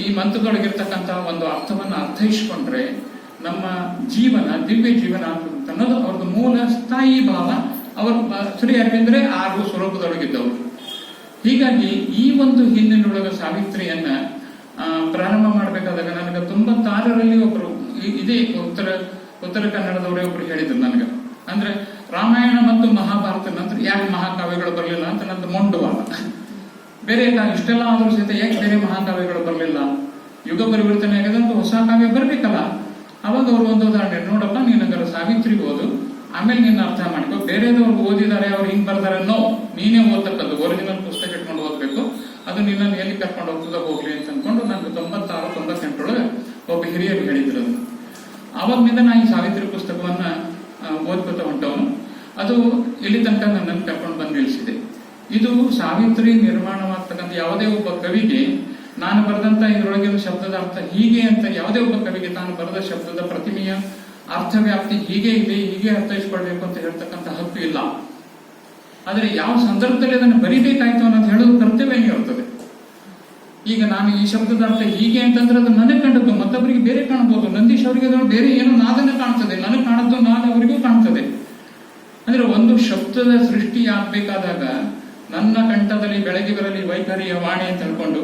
ಈ ಮಂತ್ರದೊಳಗಿರ್ತಕ್ಕಂಥ ಒಂದು ಅರ್ಥವನ್ನು ಅರ್ಥೈಸಿಕೊಂಡ್ರೆ ನಮ್ಮ ಜೀವನ ದಿವ್ಯ ಜೀವನ ಅಂತ ಅನ್ನೋದು ಅವ್ರದ್ದು ಮೂಲ ಸ್ಥಾಯಿ ಭಾವ. ಅವರು ಶ್ರೀ ಅರವಿಂದ್ರೆ 6 ಸ್ವರೂಪದೊಳಗಿದ್ದವರು. ಹೀಗಾಗಿ ಈ ಒಂದು ಹಿನ್ನೆಲೆಯೊಳಗ ಸಾವಿತ್ರಿಯನ್ನ ಪ್ರಾರಂಭ ಮಾಡಬೇಕಾದಾಗ ನನಗೆ 96ರಲ್ಲಿ ಒಬ್ರು ಇದೇ ಉತ್ತರ ಕನ್ನಡದವರೇ ಒಬ್ರು ಹೇಳಿದ್ರು ನನಗೆ. ಅಂದ್ರೆ ರಾಮಾಯಣ ಮತ್ತು ಮಹಾಭಾರತ ನಂತರ ಯಾಕೆ ಮಹಾಕಾವ್ಯಗಳು ಬರಲಿಲ್ಲ ಅಂತ ನಂದು ಮೊಂಡುವಾದ. ಬೇರೆ ಇಷ್ಟೆಲ್ಲ ಆದ್ರೂ ಸಹಿತ ಯಾಕೆ ಬೇರೆ ಮಹಾಕಾವ್ಯಗಳು ಬರಲಿಲ್ಲ? ಯುಗ ಪರಿವರ್ತನೆ ಆಗದಂತ ಹೊಸ ಕಾವ್ಯ ಬರ್ಬೇಕಲ್ಲ. ಅವಾಗ ಅವ್ರು ಒಂದು ಉದಾಹರಣೆ, ನೋಡಪ್ಪ ನೀನಂಗಾರ ಸಾವಿತ್ರಿ ಓದು, ಆಮೇಲೆ ನಿನ್ನ ಅರ್ಥ ಮಾಡ್ಕೋ. ಬೇರೆದವ್ರು ಓದಿದ್ದಾರೆ, ಅವ್ರು ಹಿಂಗ್ ಬರ್ತಾರೆ, ನೋ, ನೀನೇ ಓದ್ತಕ್ಕದ್ದು ಒರಿಜಿನಲ್ ಪುಸ್ತಕ ಇಟ್ಕೊಂಡು ಓದ್ಬೇಕು. ಅದು ನಿನ್ನನ್ನು ಎಲ್ಲಿ ಕರ್ಕೊಂಡು ಹೋಗ್ತದ ಹೋಗ್ಲಿ ಅಂತ ಅನ್ಕೊಂಡು ನಂಗೆ 96-98 ಒಬ್ಬ ಹಿರಿಯರು ಹೇಳಿದ್ರು. ಅದನ್ನು ಅವಾಗಿನಿಂದ ನಾ ಈ ಸಾವಿತ್ರಿ ಪುಸ್ತಕವನ್ನ ಓದ್ಕೊತ ಹೊಂಟವನು. ಅದು ಇಲ್ಲಿ ತನಕ ನನ್ನನ್ನು ಕರ್ಕೊಂಡು ಬಂದು ನಿಲ್ಲಿಸಿದೆ. ಇದು ಸಾವಿತ್ರಿ ನಿರ್ಮಾಣವಾಗ್ತಕ್ಕಂಥ ಯಾವುದೇ ಒಬ್ಬ ಕವಿಗೆ ನಾನು ಬರೆದಂತ ಇದರೊಳಗಿನ ಶಬ್ದದ ಅರ್ಥ ಹೀಗೆ ಅಂತ, ಯಾವುದೇ ಒಬ್ಬ ಕವಿಗೆ ತಾನು ಬರೆದ ಶಬ್ದದ ಪ್ರತಿಮೆಯ ಅರ್ಥವ್ಯಾಪ್ತಿ ಹೀಗೆ ಇದೆ, ಹೀಗೆ ಅರ್ಥೈಸ್ಕೊಳ್ಬೇಕು ಅಂತ ಹೇಳ್ತಕ್ಕಂಥ ಹಕ್ಕು ಇಲ್ಲ. ಆದ್ರೆ ಯಾವ ಸಂದರ್ಭದಲ್ಲಿ ಅದನ್ನು ಬರಿಬೇಕಾಯ್ತು ಅನ್ನೋದು ಹೇಳೋದು ಕರ್ತವ್ಯ ಇರ್ತದೆ. ಈಗ ನಾನು ಈ ಶಬ್ದದ ಅರ್ಥ ಹೀಗೆ ಅಂತಂದ್ರೆ ಅದು ನನಗೆ ಕಂಡದ್ದು, ಮತ್ತೊಬ್ಬರಿಗೆ ಬೇರೆ ಕಾಣಬಹುದು. ನಂದೀಶ್ ಅವರಿಗೆ ಬೇರೆ ಏನೋ ನಾದನ್ನ ಕಾಣ್ತದೆ, ನನಗೆ ಕಾಣದ್ದು ನಾದ ಅವರಿಗೂ ಕಾಣ್ತದೆ. ಅಂದ್ರೆ ಒಂದು ಶಬ್ದದ ಸೃಷ್ಟಿ ಆಗ್ಬೇಕಾದಾಗ ನನ್ನ ಕಂಠದಲ್ಲಿ ಬೆಳಗ್ಗೆ ಬರಲಿ ವೈಖರಿಯ ವಾಣಿ ಅಂತ ಹೇಳ್ಕೊಂಡು,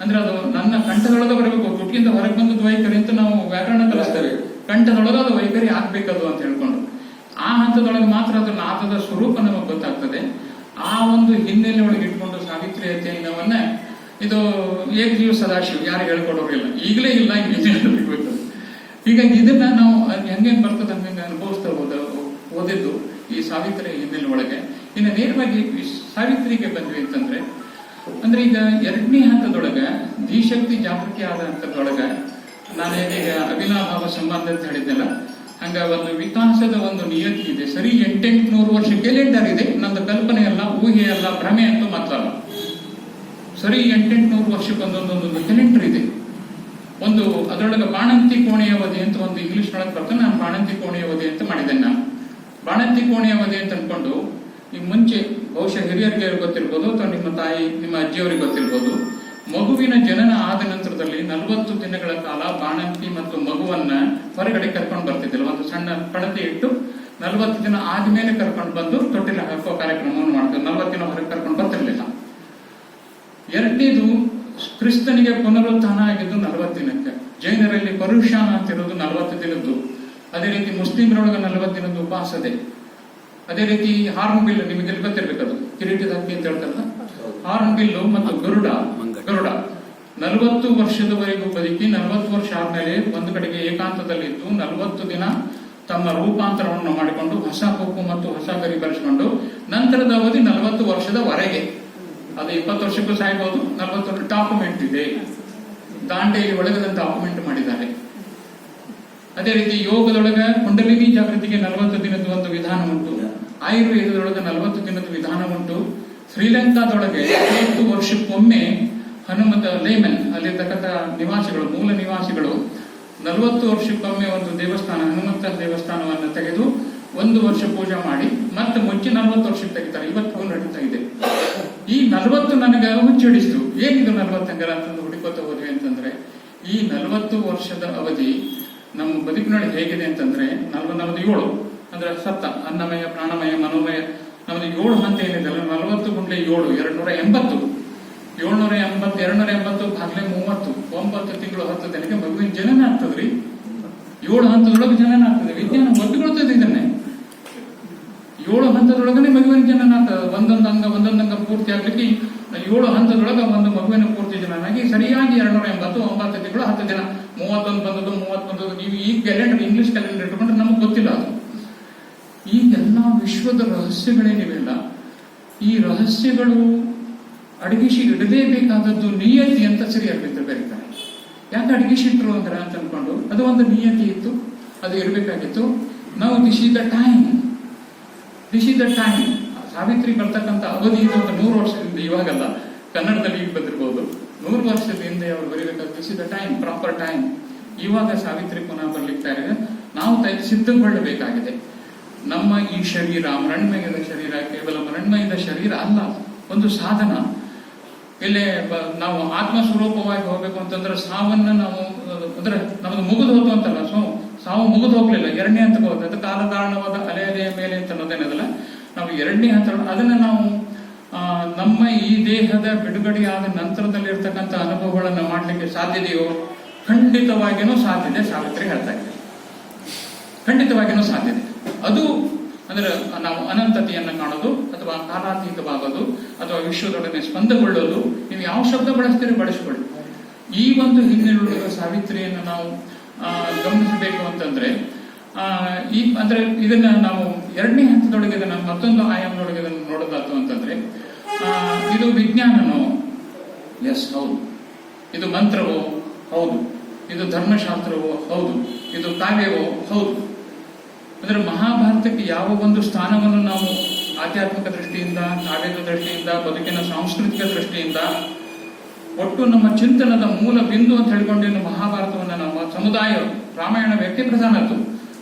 ಅಂದ್ರೆ ಅದು ನನ್ನ ಕಂಠದೊಳಗೆ ಬರಬೇಕು, ತುಟಿಯಿಂದ ಹೊರಗೆ ಬಂದದ್ದು ವೈಖರಿ ಅಂತ ನಾವು ವ್ಯಾಕರಣ ಕಲಿಸ್ತೇವೆ. ಕಂಠದೊಳಗೆ ಅದು ವೈಖರಿ ಆಗ್ಬೇಕದು ಅಂತ ಹೇಳ್ಕೊಂಡು ಆ ಹಂತದೊಳಗೆ ಮಾತ್ರ ಅದು ನಾದದ ಸ್ವರೂಪ ನಮಗೆ ಗೊತ್ತಾಗ್ತದೆ. ಆ ಒಂದು ಹಿನ್ನೆಲೆ ಒಳಗೆ ಇಟ್ಕೊಂಡು ಸಾವಿತ್ರಿ ಅಧ್ಯಯನವನ್ನ ಇದು ಏಕಜೀವ ಸದಾಶಿವ ಯಾರು ಹೇಳ್ಕೊಡೋರಿಲ್ಲ, ಈಗಲೇ ಇಲ್ಲ, ಹೇಳ್ಬೇಕು. ಹೀಗಾಗಿ ಇದನ್ನ ನಾವು ಹೆಂಗೇನ್ ಬರ್ತದೆ ಹಂಗೆ ಅನುಭವಿಸ್ತಾ ಓದಿದ್ದು ಈ ಸಾವಿತ್ರಿ ಹಿನ್ನೆಲೆ ಒಳಗೆ. ಇನ್ನು ನೇರವಾಗಿ ಸಾವಿತ್ರಿಗೆ ಬಂದ್ವಿ ಅಂತಂದ್ರೆ, ಅಂದ್ರೆ ಈಗ 2ನೇ ಹಂತದೊಳಗ ಧೀಶಕ್ತಿ ಜಾಗೃತಿ ಆದ ಹಂತದೊಳಗ ನಾನು ಈಗ ಅವಿನಾಭಾವ ಸಂಬಂಧ ಅಂತ ಹೇಳಿದ್ದೆಲ್ಲ, ಹಂಗ ಒಂದು ವಿಕಾಸದ ಒಂದು ನಿಯತಿ ಇದೆ. ಸರಿ 800 ವರ್ಷ ಕ್ಯಾಲೆಂಡರ್ ಇದೆ. ನಂದು ಕಲ್ಪನೆ ಅಲ್ಲ, ಊಹೆ ಅಲ್ಲ, ಭ್ರಮೆ ಅಂತೂ ಮಾತ್ರಲ್ಲ. ಸರಿ 800 ವರ್ಷಕ್ಕೊಂದೊಂದೊಂದು ಕ್ಯಾಲೆಂಡರ್ ಇದೆ. ಒಂದು ಅದರೊಳಗೆ ಬಾಣಂತಿ ಕೋಣೆಯ ಅವಧಿ ಅಂತ ಒಂದು ಇಂಗ್ಲಿಷ್ ಒಳಗೆ ಬರ್ತದೆ. ನಾನು ಬಾಣಂತಿ ಕೋಣೆಯ ಅವಧಿ ಅಂತ ಮಾಡಿದ್ದೇನೆ. ನಾನು ಬಾಣಂತಿ ಕೋಣೆಯ ಅವಧಿ ಅಂತ ಅನ್ಕೊಂಡು, ಈಗ ಮುಂಚೆ ಬಹುಶಃ ಹಿರಿಯರಿಗೆ ಗೊತ್ತಿರ್ಬೋದು ಅಥವಾ ನಿಮ್ಮ ತಾಯಿ ನಿಮ್ಮ ಅಜ್ಜಿಯವರಿಗೆ ಗೊತ್ತಿರ್ಬೋದು, ಮಗುವಿನ ಜನನ ಆದ ನಂತರದಲ್ಲಿ 40 ದಿನಗಳ ಕಾಲ ಬಾಣಂತಿ ಮತ್ತು ಮಗುವನ್ನ ಹೊರಗಡೆ ಕರ್ಕೊಂಡು ಬರ್ತಿದ್ದಿಲ್ಲ. ಒಂದು ಸಣ್ಣ ಪಣತಿ ಇಟ್ಟು 40 ದಿನ ಆದ್ಮೇಲೆ ಕರ್ಕೊಂಡು ಬಂದು ತೊಟ್ಟಿಲ ಹಾಕುವ ಕಾರ್ಯಕ್ರಮವನ್ನು ಮಾಡ್ತಾರೆ. 40 ದಿನ ಹೊರಗೆ ಕರ್ಕೊಂಡು ಬರ್ತಿರ್ಲಿಲ್ಲ. 2ನೇದು ಕ್ರಿಸ್ತನಿಗೆ ಪುನರುತ್ಥಾನ ಆಗಿದ್ದು 40 ದಿನಕ್ಕೆ. ಜೈನರಲ್ಲಿ ಪರುಷಾನ ಅಂತಿರೋದು 40 ದಿನದ್ದು. ಅದೇ ರೀತಿ ಮುಸ್ಲಿಮರೊಳಗೆ 40 ದಿನದ್ದು ಉಪವಾಸದೆ. ಅದೇ ರೀತಿ ಹಾರ್ನ್ ಬಿಲ್, ನಿಮಗೆ ಗೊತ್ತಿರ್ಬೇಕದು, ಕಿರೀಟದ ಹಕ್ಕಿ ಅಂತ ಹೇಳ್ತಾರಲ್ಲ, ಹಾರ್ನ್ ಬಿಲ್ಲು ಮತ್ತು ಗರುಡ 40 ವರ್ಷದವರೆಗೂ ಬದುಕಿ 40 ವರ್ಷ ಆದ್ಮೇಲೆ ಒಂದು ಕಡೆಗೆ ಏಕಾಂತದಲ್ಲಿದ್ದು 40 ದಿನ ತಮ್ಮ ರೂಪಾಂತರವನ್ನು ಮಾಡಿಕೊಂಡು ಹೊಸ ಕೊಕ್ಕು ಮತ್ತು ಹೊಸ ಗರಿ ಬರೆಸಿಕೊಂಡು ನಂತರದ ಅವಧಿ 40 ವರ್ಷದವರೆಗೆ ಅದು 20 ವರ್ಷಕ್ಕೂ ಸಾಯ್ಬಹುದು, 40 ವರ್ಷ ಡಾಕ್ಯುಮೆಂಟ್ ಇದೆ. ದಾಂಡೇಲಿ ಒಳಗದಂತ ಡಾಕ್ಯುಮೆಂಟ್ ಮಾಡಿದ್ದಾರೆ. ಅದೇ ರೀತಿ ಯೋಗದೊಳಗ ಕುಂಡಲಿನಿ ಜಾಗೃತಿಗೆ 40 ದಿನದ ಒಂದು ವಿಧಾನ ಉಂಟು. ಆಯುರ್ವೇದದೊಳಗೆ 40 ದಿನದ ವಿಧಾನ ಉಂಟು. ಶ್ರೀಲಂಕಾದೊಳಗೆ 30 ವರ್ಷಕ್ಕೊಮ್ಮೆ ಹನುಮಂತ ಲೇಮನ್ ಅಲ್ಲಿರ್ತಕ್ಕಂಥ ನಿವಾಸಿಗಳು, ಮೂಲ ನಿವಾಸಿಗಳು 40 ವರ್ಷಕ್ಕೊಮ್ಮೆ ಒಂದು ದೇವಸ್ಥಾನ, ಹನುಮಂತ ದೇವಸ್ಥಾನವನ್ನು ತೆಗೆದು 1 ವರ್ಷ ಪೂಜೆ ಮಾಡಿ ಮತ್ತೆ ಮುಂಚೆ 40 ವರ್ಷಕ್ಕೆ ತೆಗಿತಾರೆ. ಇವತ್ತು ನಡೀತಾ ಇದೆ. ಈ 40 ನನಗೆ ಹುಚ್ಚಿಡಿಸ್ತು. ಏನಿದು 40 ಹಂಗಾರ ಅಂತಂದು ಹುಡುಕೋತ ಹೋದ್ವಿ ಅಂತಂದ್ರೆ, ಈ 40 ವರ್ಷದ ಅವಧಿ ನಮ್ಮ ಬದುಕಿನೊಳಗೆ ಹೇಗಿದೆ ಅಂತಂದ್ರೆ 47 ಅಂದ್ರೆ ಸತ್ತ ಅನ್ನಮಯ, ಪ್ರಾಣಮಯ, ಮನೋಮಯ, ನಮ್ದು 7 ಹಂತ ಏನಿದೆ 40 ಗುಂಡ್ಲೆ 7 280, 280 ಭಾಗಲೆ 30, 9 ತಿಂಗಳು 10 ದಿನಕ್ಕೆ ಮಗುವಿನ ಜನನ ಆಗ್ತದ್ರಿ. 7 ಹಂತದೊಳಗೆ ಜನನ ಆಗ್ತದೆ. ವಿಜ್ಞಾನ ಒಪ್ಪಿಕೊಳ್ತದೆ ಇದನ್ನೇ. 7 ಹಂತದೊಳಗನೆ ಮಗುವಿನ ಜನನ ಆಗ್ತದೆ. ಒಂದೊಂದು ಅಂಗ ಪೂರ್ತಿ ಆಗ್ಲಿಕ್ಕೆ 7 ಹಂತದೊಳಗ ಒಂದು ಮಗುವಿನ ಪೂರ್ತಿ ಜನನಾಗಿ ಸರಿಯಾಗಿ 280, 9 ತಿಂಗಳು 10 ದಿನ, 31 ಬಂದದ್ದು, 30 ಬಂದದ್ದು. ನೀವು ಈ ಕ್ಯಾಲೆಂಡರ್, ಇಂಗ್ಲಿಷ್ ಕ್ಯಾಲೆಂಡರ್ ಇಟ್ಕೊಂಡ್ರೆ ನಮಗೆ ಗೊತ್ತಿಲ್ಲ ಅದು. ಈ ಎಲ್ಲಾ ವಿಶ್ವದ ರಹಸ್ಯಗಳೇನಿವೆಲ್ಲ, ಈ ರಹಸ್ಯಗಳು ಅಡಗಿಸಿ ಇಡಲೇಬೇಕಾದದ್ದು ನಿಯತಿ ಅಂತ ಸರಿಯಾಗಿ ಬರೀತಾರೆ. ಯಾಕೆ ಅಡಗಿಸಿಟ್ರು ಅಂದ್ರೆ ಅಂತ ಅನ್ಕೊಂಡು, ಅದು ಒಂದು ನಿಯತಿ ಇತ್ತು, ಅದು ಇರಬೇಕಾಗಿತ್ತು. ನಾವು this is the time. Savitri ಬರ್ತಕ್ಕಂಥ ಅವಧಿ ಇದು ಒಂದು 100 ವರ್ಷದಿಂದ, ಇವಾಗಲ್ಲ, ಕನ್ನಡದಲ್ಲಿ ಈಗ ಬಂದಿರ್ಬೋದು, 100 ವರ್ಷದ ಹಿಂದೆ ಅವರು ಬರೀಬೇಕಾದ this is the time, proper time. ಇವಾಗ ಸಾವಿತ್ರಿ ಪುನಃ ಬರ್ಲಿಕ್ಕೆ ಇದೆ. ನಾವು ಸಿದ್ಧಗೊಳ್ಳಬೇಕಾಗಿದೆ. ನಮ್ಮ ಈ ಶರೀರ ಮರಣ್ಮಯದ ಶರೀರ ಕೇವಲ ಮರಣ್ಮಯದ ಶರೀರ ಅಲ್ಲ, ಒಂದು ಸಾಧನ. ಇಲ್ಲೇ ನಾವು ಆತ್ಮ ಸ್ವರೂಪವಾಗಿ ಹೋಗ್ಬೇಕು ಅಂತಂದ್ರೆ ಸಾವನ್ನ ನಾವು ಅಂದ್ರೆ ನಮ್ದು ಮುಗಿದು ಹೋತು ಅಂತಲ್ಲ, ಸಾವು ಮುಗಿದು ಹೋಗ್ಲಿಲ್ಲ, 2ನೇ ಹಂತಕ್ಕೆ ಹೋಗುತ್ತೆ. ಅದು ಕಾಲಧಾರಣವಾದ ಅಲೆಯ ಮೇಲೆ ಅಂತ ಅನ್ನೋದೇನದಲ್ಲ, ನಾವು 2ನೇ ಹಂತ. ಅದನ್ನ ನಾವು ನಮ್ಮ ಈ ದೇಹದ ಬಿಡುಗಡೆಯಾದ ನಂತರದಲ್ಲಿರ್ತಕ್ಕಂಥ ಅನುಭವಗಳನ್ನ ಮಾಡ್ಲಿಕ್ಕೆ ಸಾಧ್ಯತೆಯೋ? ಖಂಡಿತವಾಗಿಯೂ ಸಾಧ್ಯತೆ. ಸಾವಿತ್ರಿ ಹೇಳ್ತಾ ಇದ್ದಾರೆ, ಖಂಡಿತವಾಗಿಯೂ ಸಾಧ್ಯತೆ. ಅದು ಅಂದ್ರೆ ನಾವು ಅನಂತತೆಯನ್ನ ಕಾಣೋದು, ಅಥವಾ ಕಾಲಾತೀತವಾಗೋದು, ಅಥವಾ ವಿಶ್ವದೊಡನೆ ಸ್ಪಂದಗೊಳ್ಳೋದು. ನೀವು ಯಾವ ಶಬ್ದ ಬಳಸ್ತೀರಿ ಬಳಸಿಕೊಳ್ಳಿ. ಈ ಒಂದು ಹಿನ್ನೆಲೆಯ ಸಾವಿತ್ರಿಯನ್ನು ನಾವು ಗಮನಿಸಬೇಕು ಅಂತಂದ್ರೆ, ಅಂದ್ರೆ ಇದನ್ನ ನಾವು 2ನೇ ಹಂತದೊಳಗೆ ಇದನ್ನ ಮತ್ತೊಂದು ಆಯಾಮದೊಳಗೆ ಇದನ್ನು ನೋಡೋದಾತು ಅಂತಂದ್ರೆ, ಇದು ವಿಜ್ಞಾನನೋ? ಎಸ್, ಹೌದು. ಇದು ಮಂತ್ರವೋ? ಹೌದು. ಇದು ಧರ್ಮಶಾಸ್ತ್ರವೋ? ಹೌದು. ಇದು ಕಾವ್ಯವೋ? ಹೌದು. ಅಂದ್ರೆ ಮಹಾಭಾರತಕ್ಕೆ ಯಾವ ಒಂದು ಸ್ಥಾನವನ್ನು ನಾವು ಆಧ್ಯಾತ್ಮಿಕ ದೃಷ್ಟಿಯಿಂದ, ಕಾವ್ಯದ ದೃಷ್ಟಿಯಿಂದ, ಬದುಕಿನ ಸಾಂಸ್ಕೃತಿಕ ದೃಷ್ಟಿಯಿಂದ, ಒಟ್ಟು ನಮ್ಮ ಚಿಂತನದ ಮೂಲ ಬಿಂದು ಅಂತ ಹೇಳಿಕೊಂಡು ಮಹಾಭಾರತವನ್ನು ನಮ್ಮ ಸಮುದಾಯ, ರಾಮಾಯಣ ವ್ಯಕ್ತಿ ಪ್ರಧಾನದ್ದು,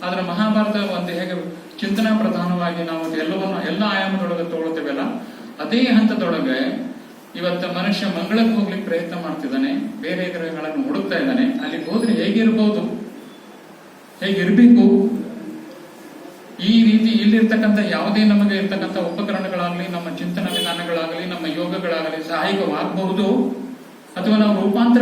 ಆದ್ರೆ ಮಹಾಭಾರತ ಒಂದು ಹೇಗೆ ಚಿಂತನಾ ಪ್ರಧಾನವಾಗಿ ನಾವು ಎಲ್ಲವನ್ನ ಎಲ್ಲ ಆಯಾಮದೊಳಗೆ ತಗೊಳ್ತೇವಲ್ಲ, ಅದೇ ಹಂತದೊಳಗೆ ಇವತ್ತು ಮನುಷ್ಯ ಮಂಗಳಕ್ಕೆ ಹೋಗ್ಲಿಕ್ಕೆ ಪ್ರಯತ್ನ ಮಾಡ್ತಿದ್ದಾನೆ, ಬೇರೆ ಗ್ರಹಗಳನ್ನು ಹುಡುಕ್ತಾ ಇದ್ದಾನೆ. ಅಲ್ಲಿಗೆ ಹೋದ್ರೆ ಹೇಗಿರ್ಬೋದು, ಹೇಗಿರ್ಬೇಕು, ಈ ರೀತಿ ಇಲ್ಲಿರ್ತಕ್ಕಂಥ ಯಾವುದೇ ನಮಗೆ ಇರ್ತಕ್ಕಂಥ ಉಪಕರಣಗಳಾಗಲಿ, ನಮ್ಮ ಚಿಂತನ ವಿಧಾನಗಳಾಗಲಿ, ನಮ್ಮ ಯೋಗಗಳಾಗಲಿ ಸಹಾಯಕವಾಗಬಹುದು, ಅಥವಾ ನಾವು ರೂಪಾಂತರ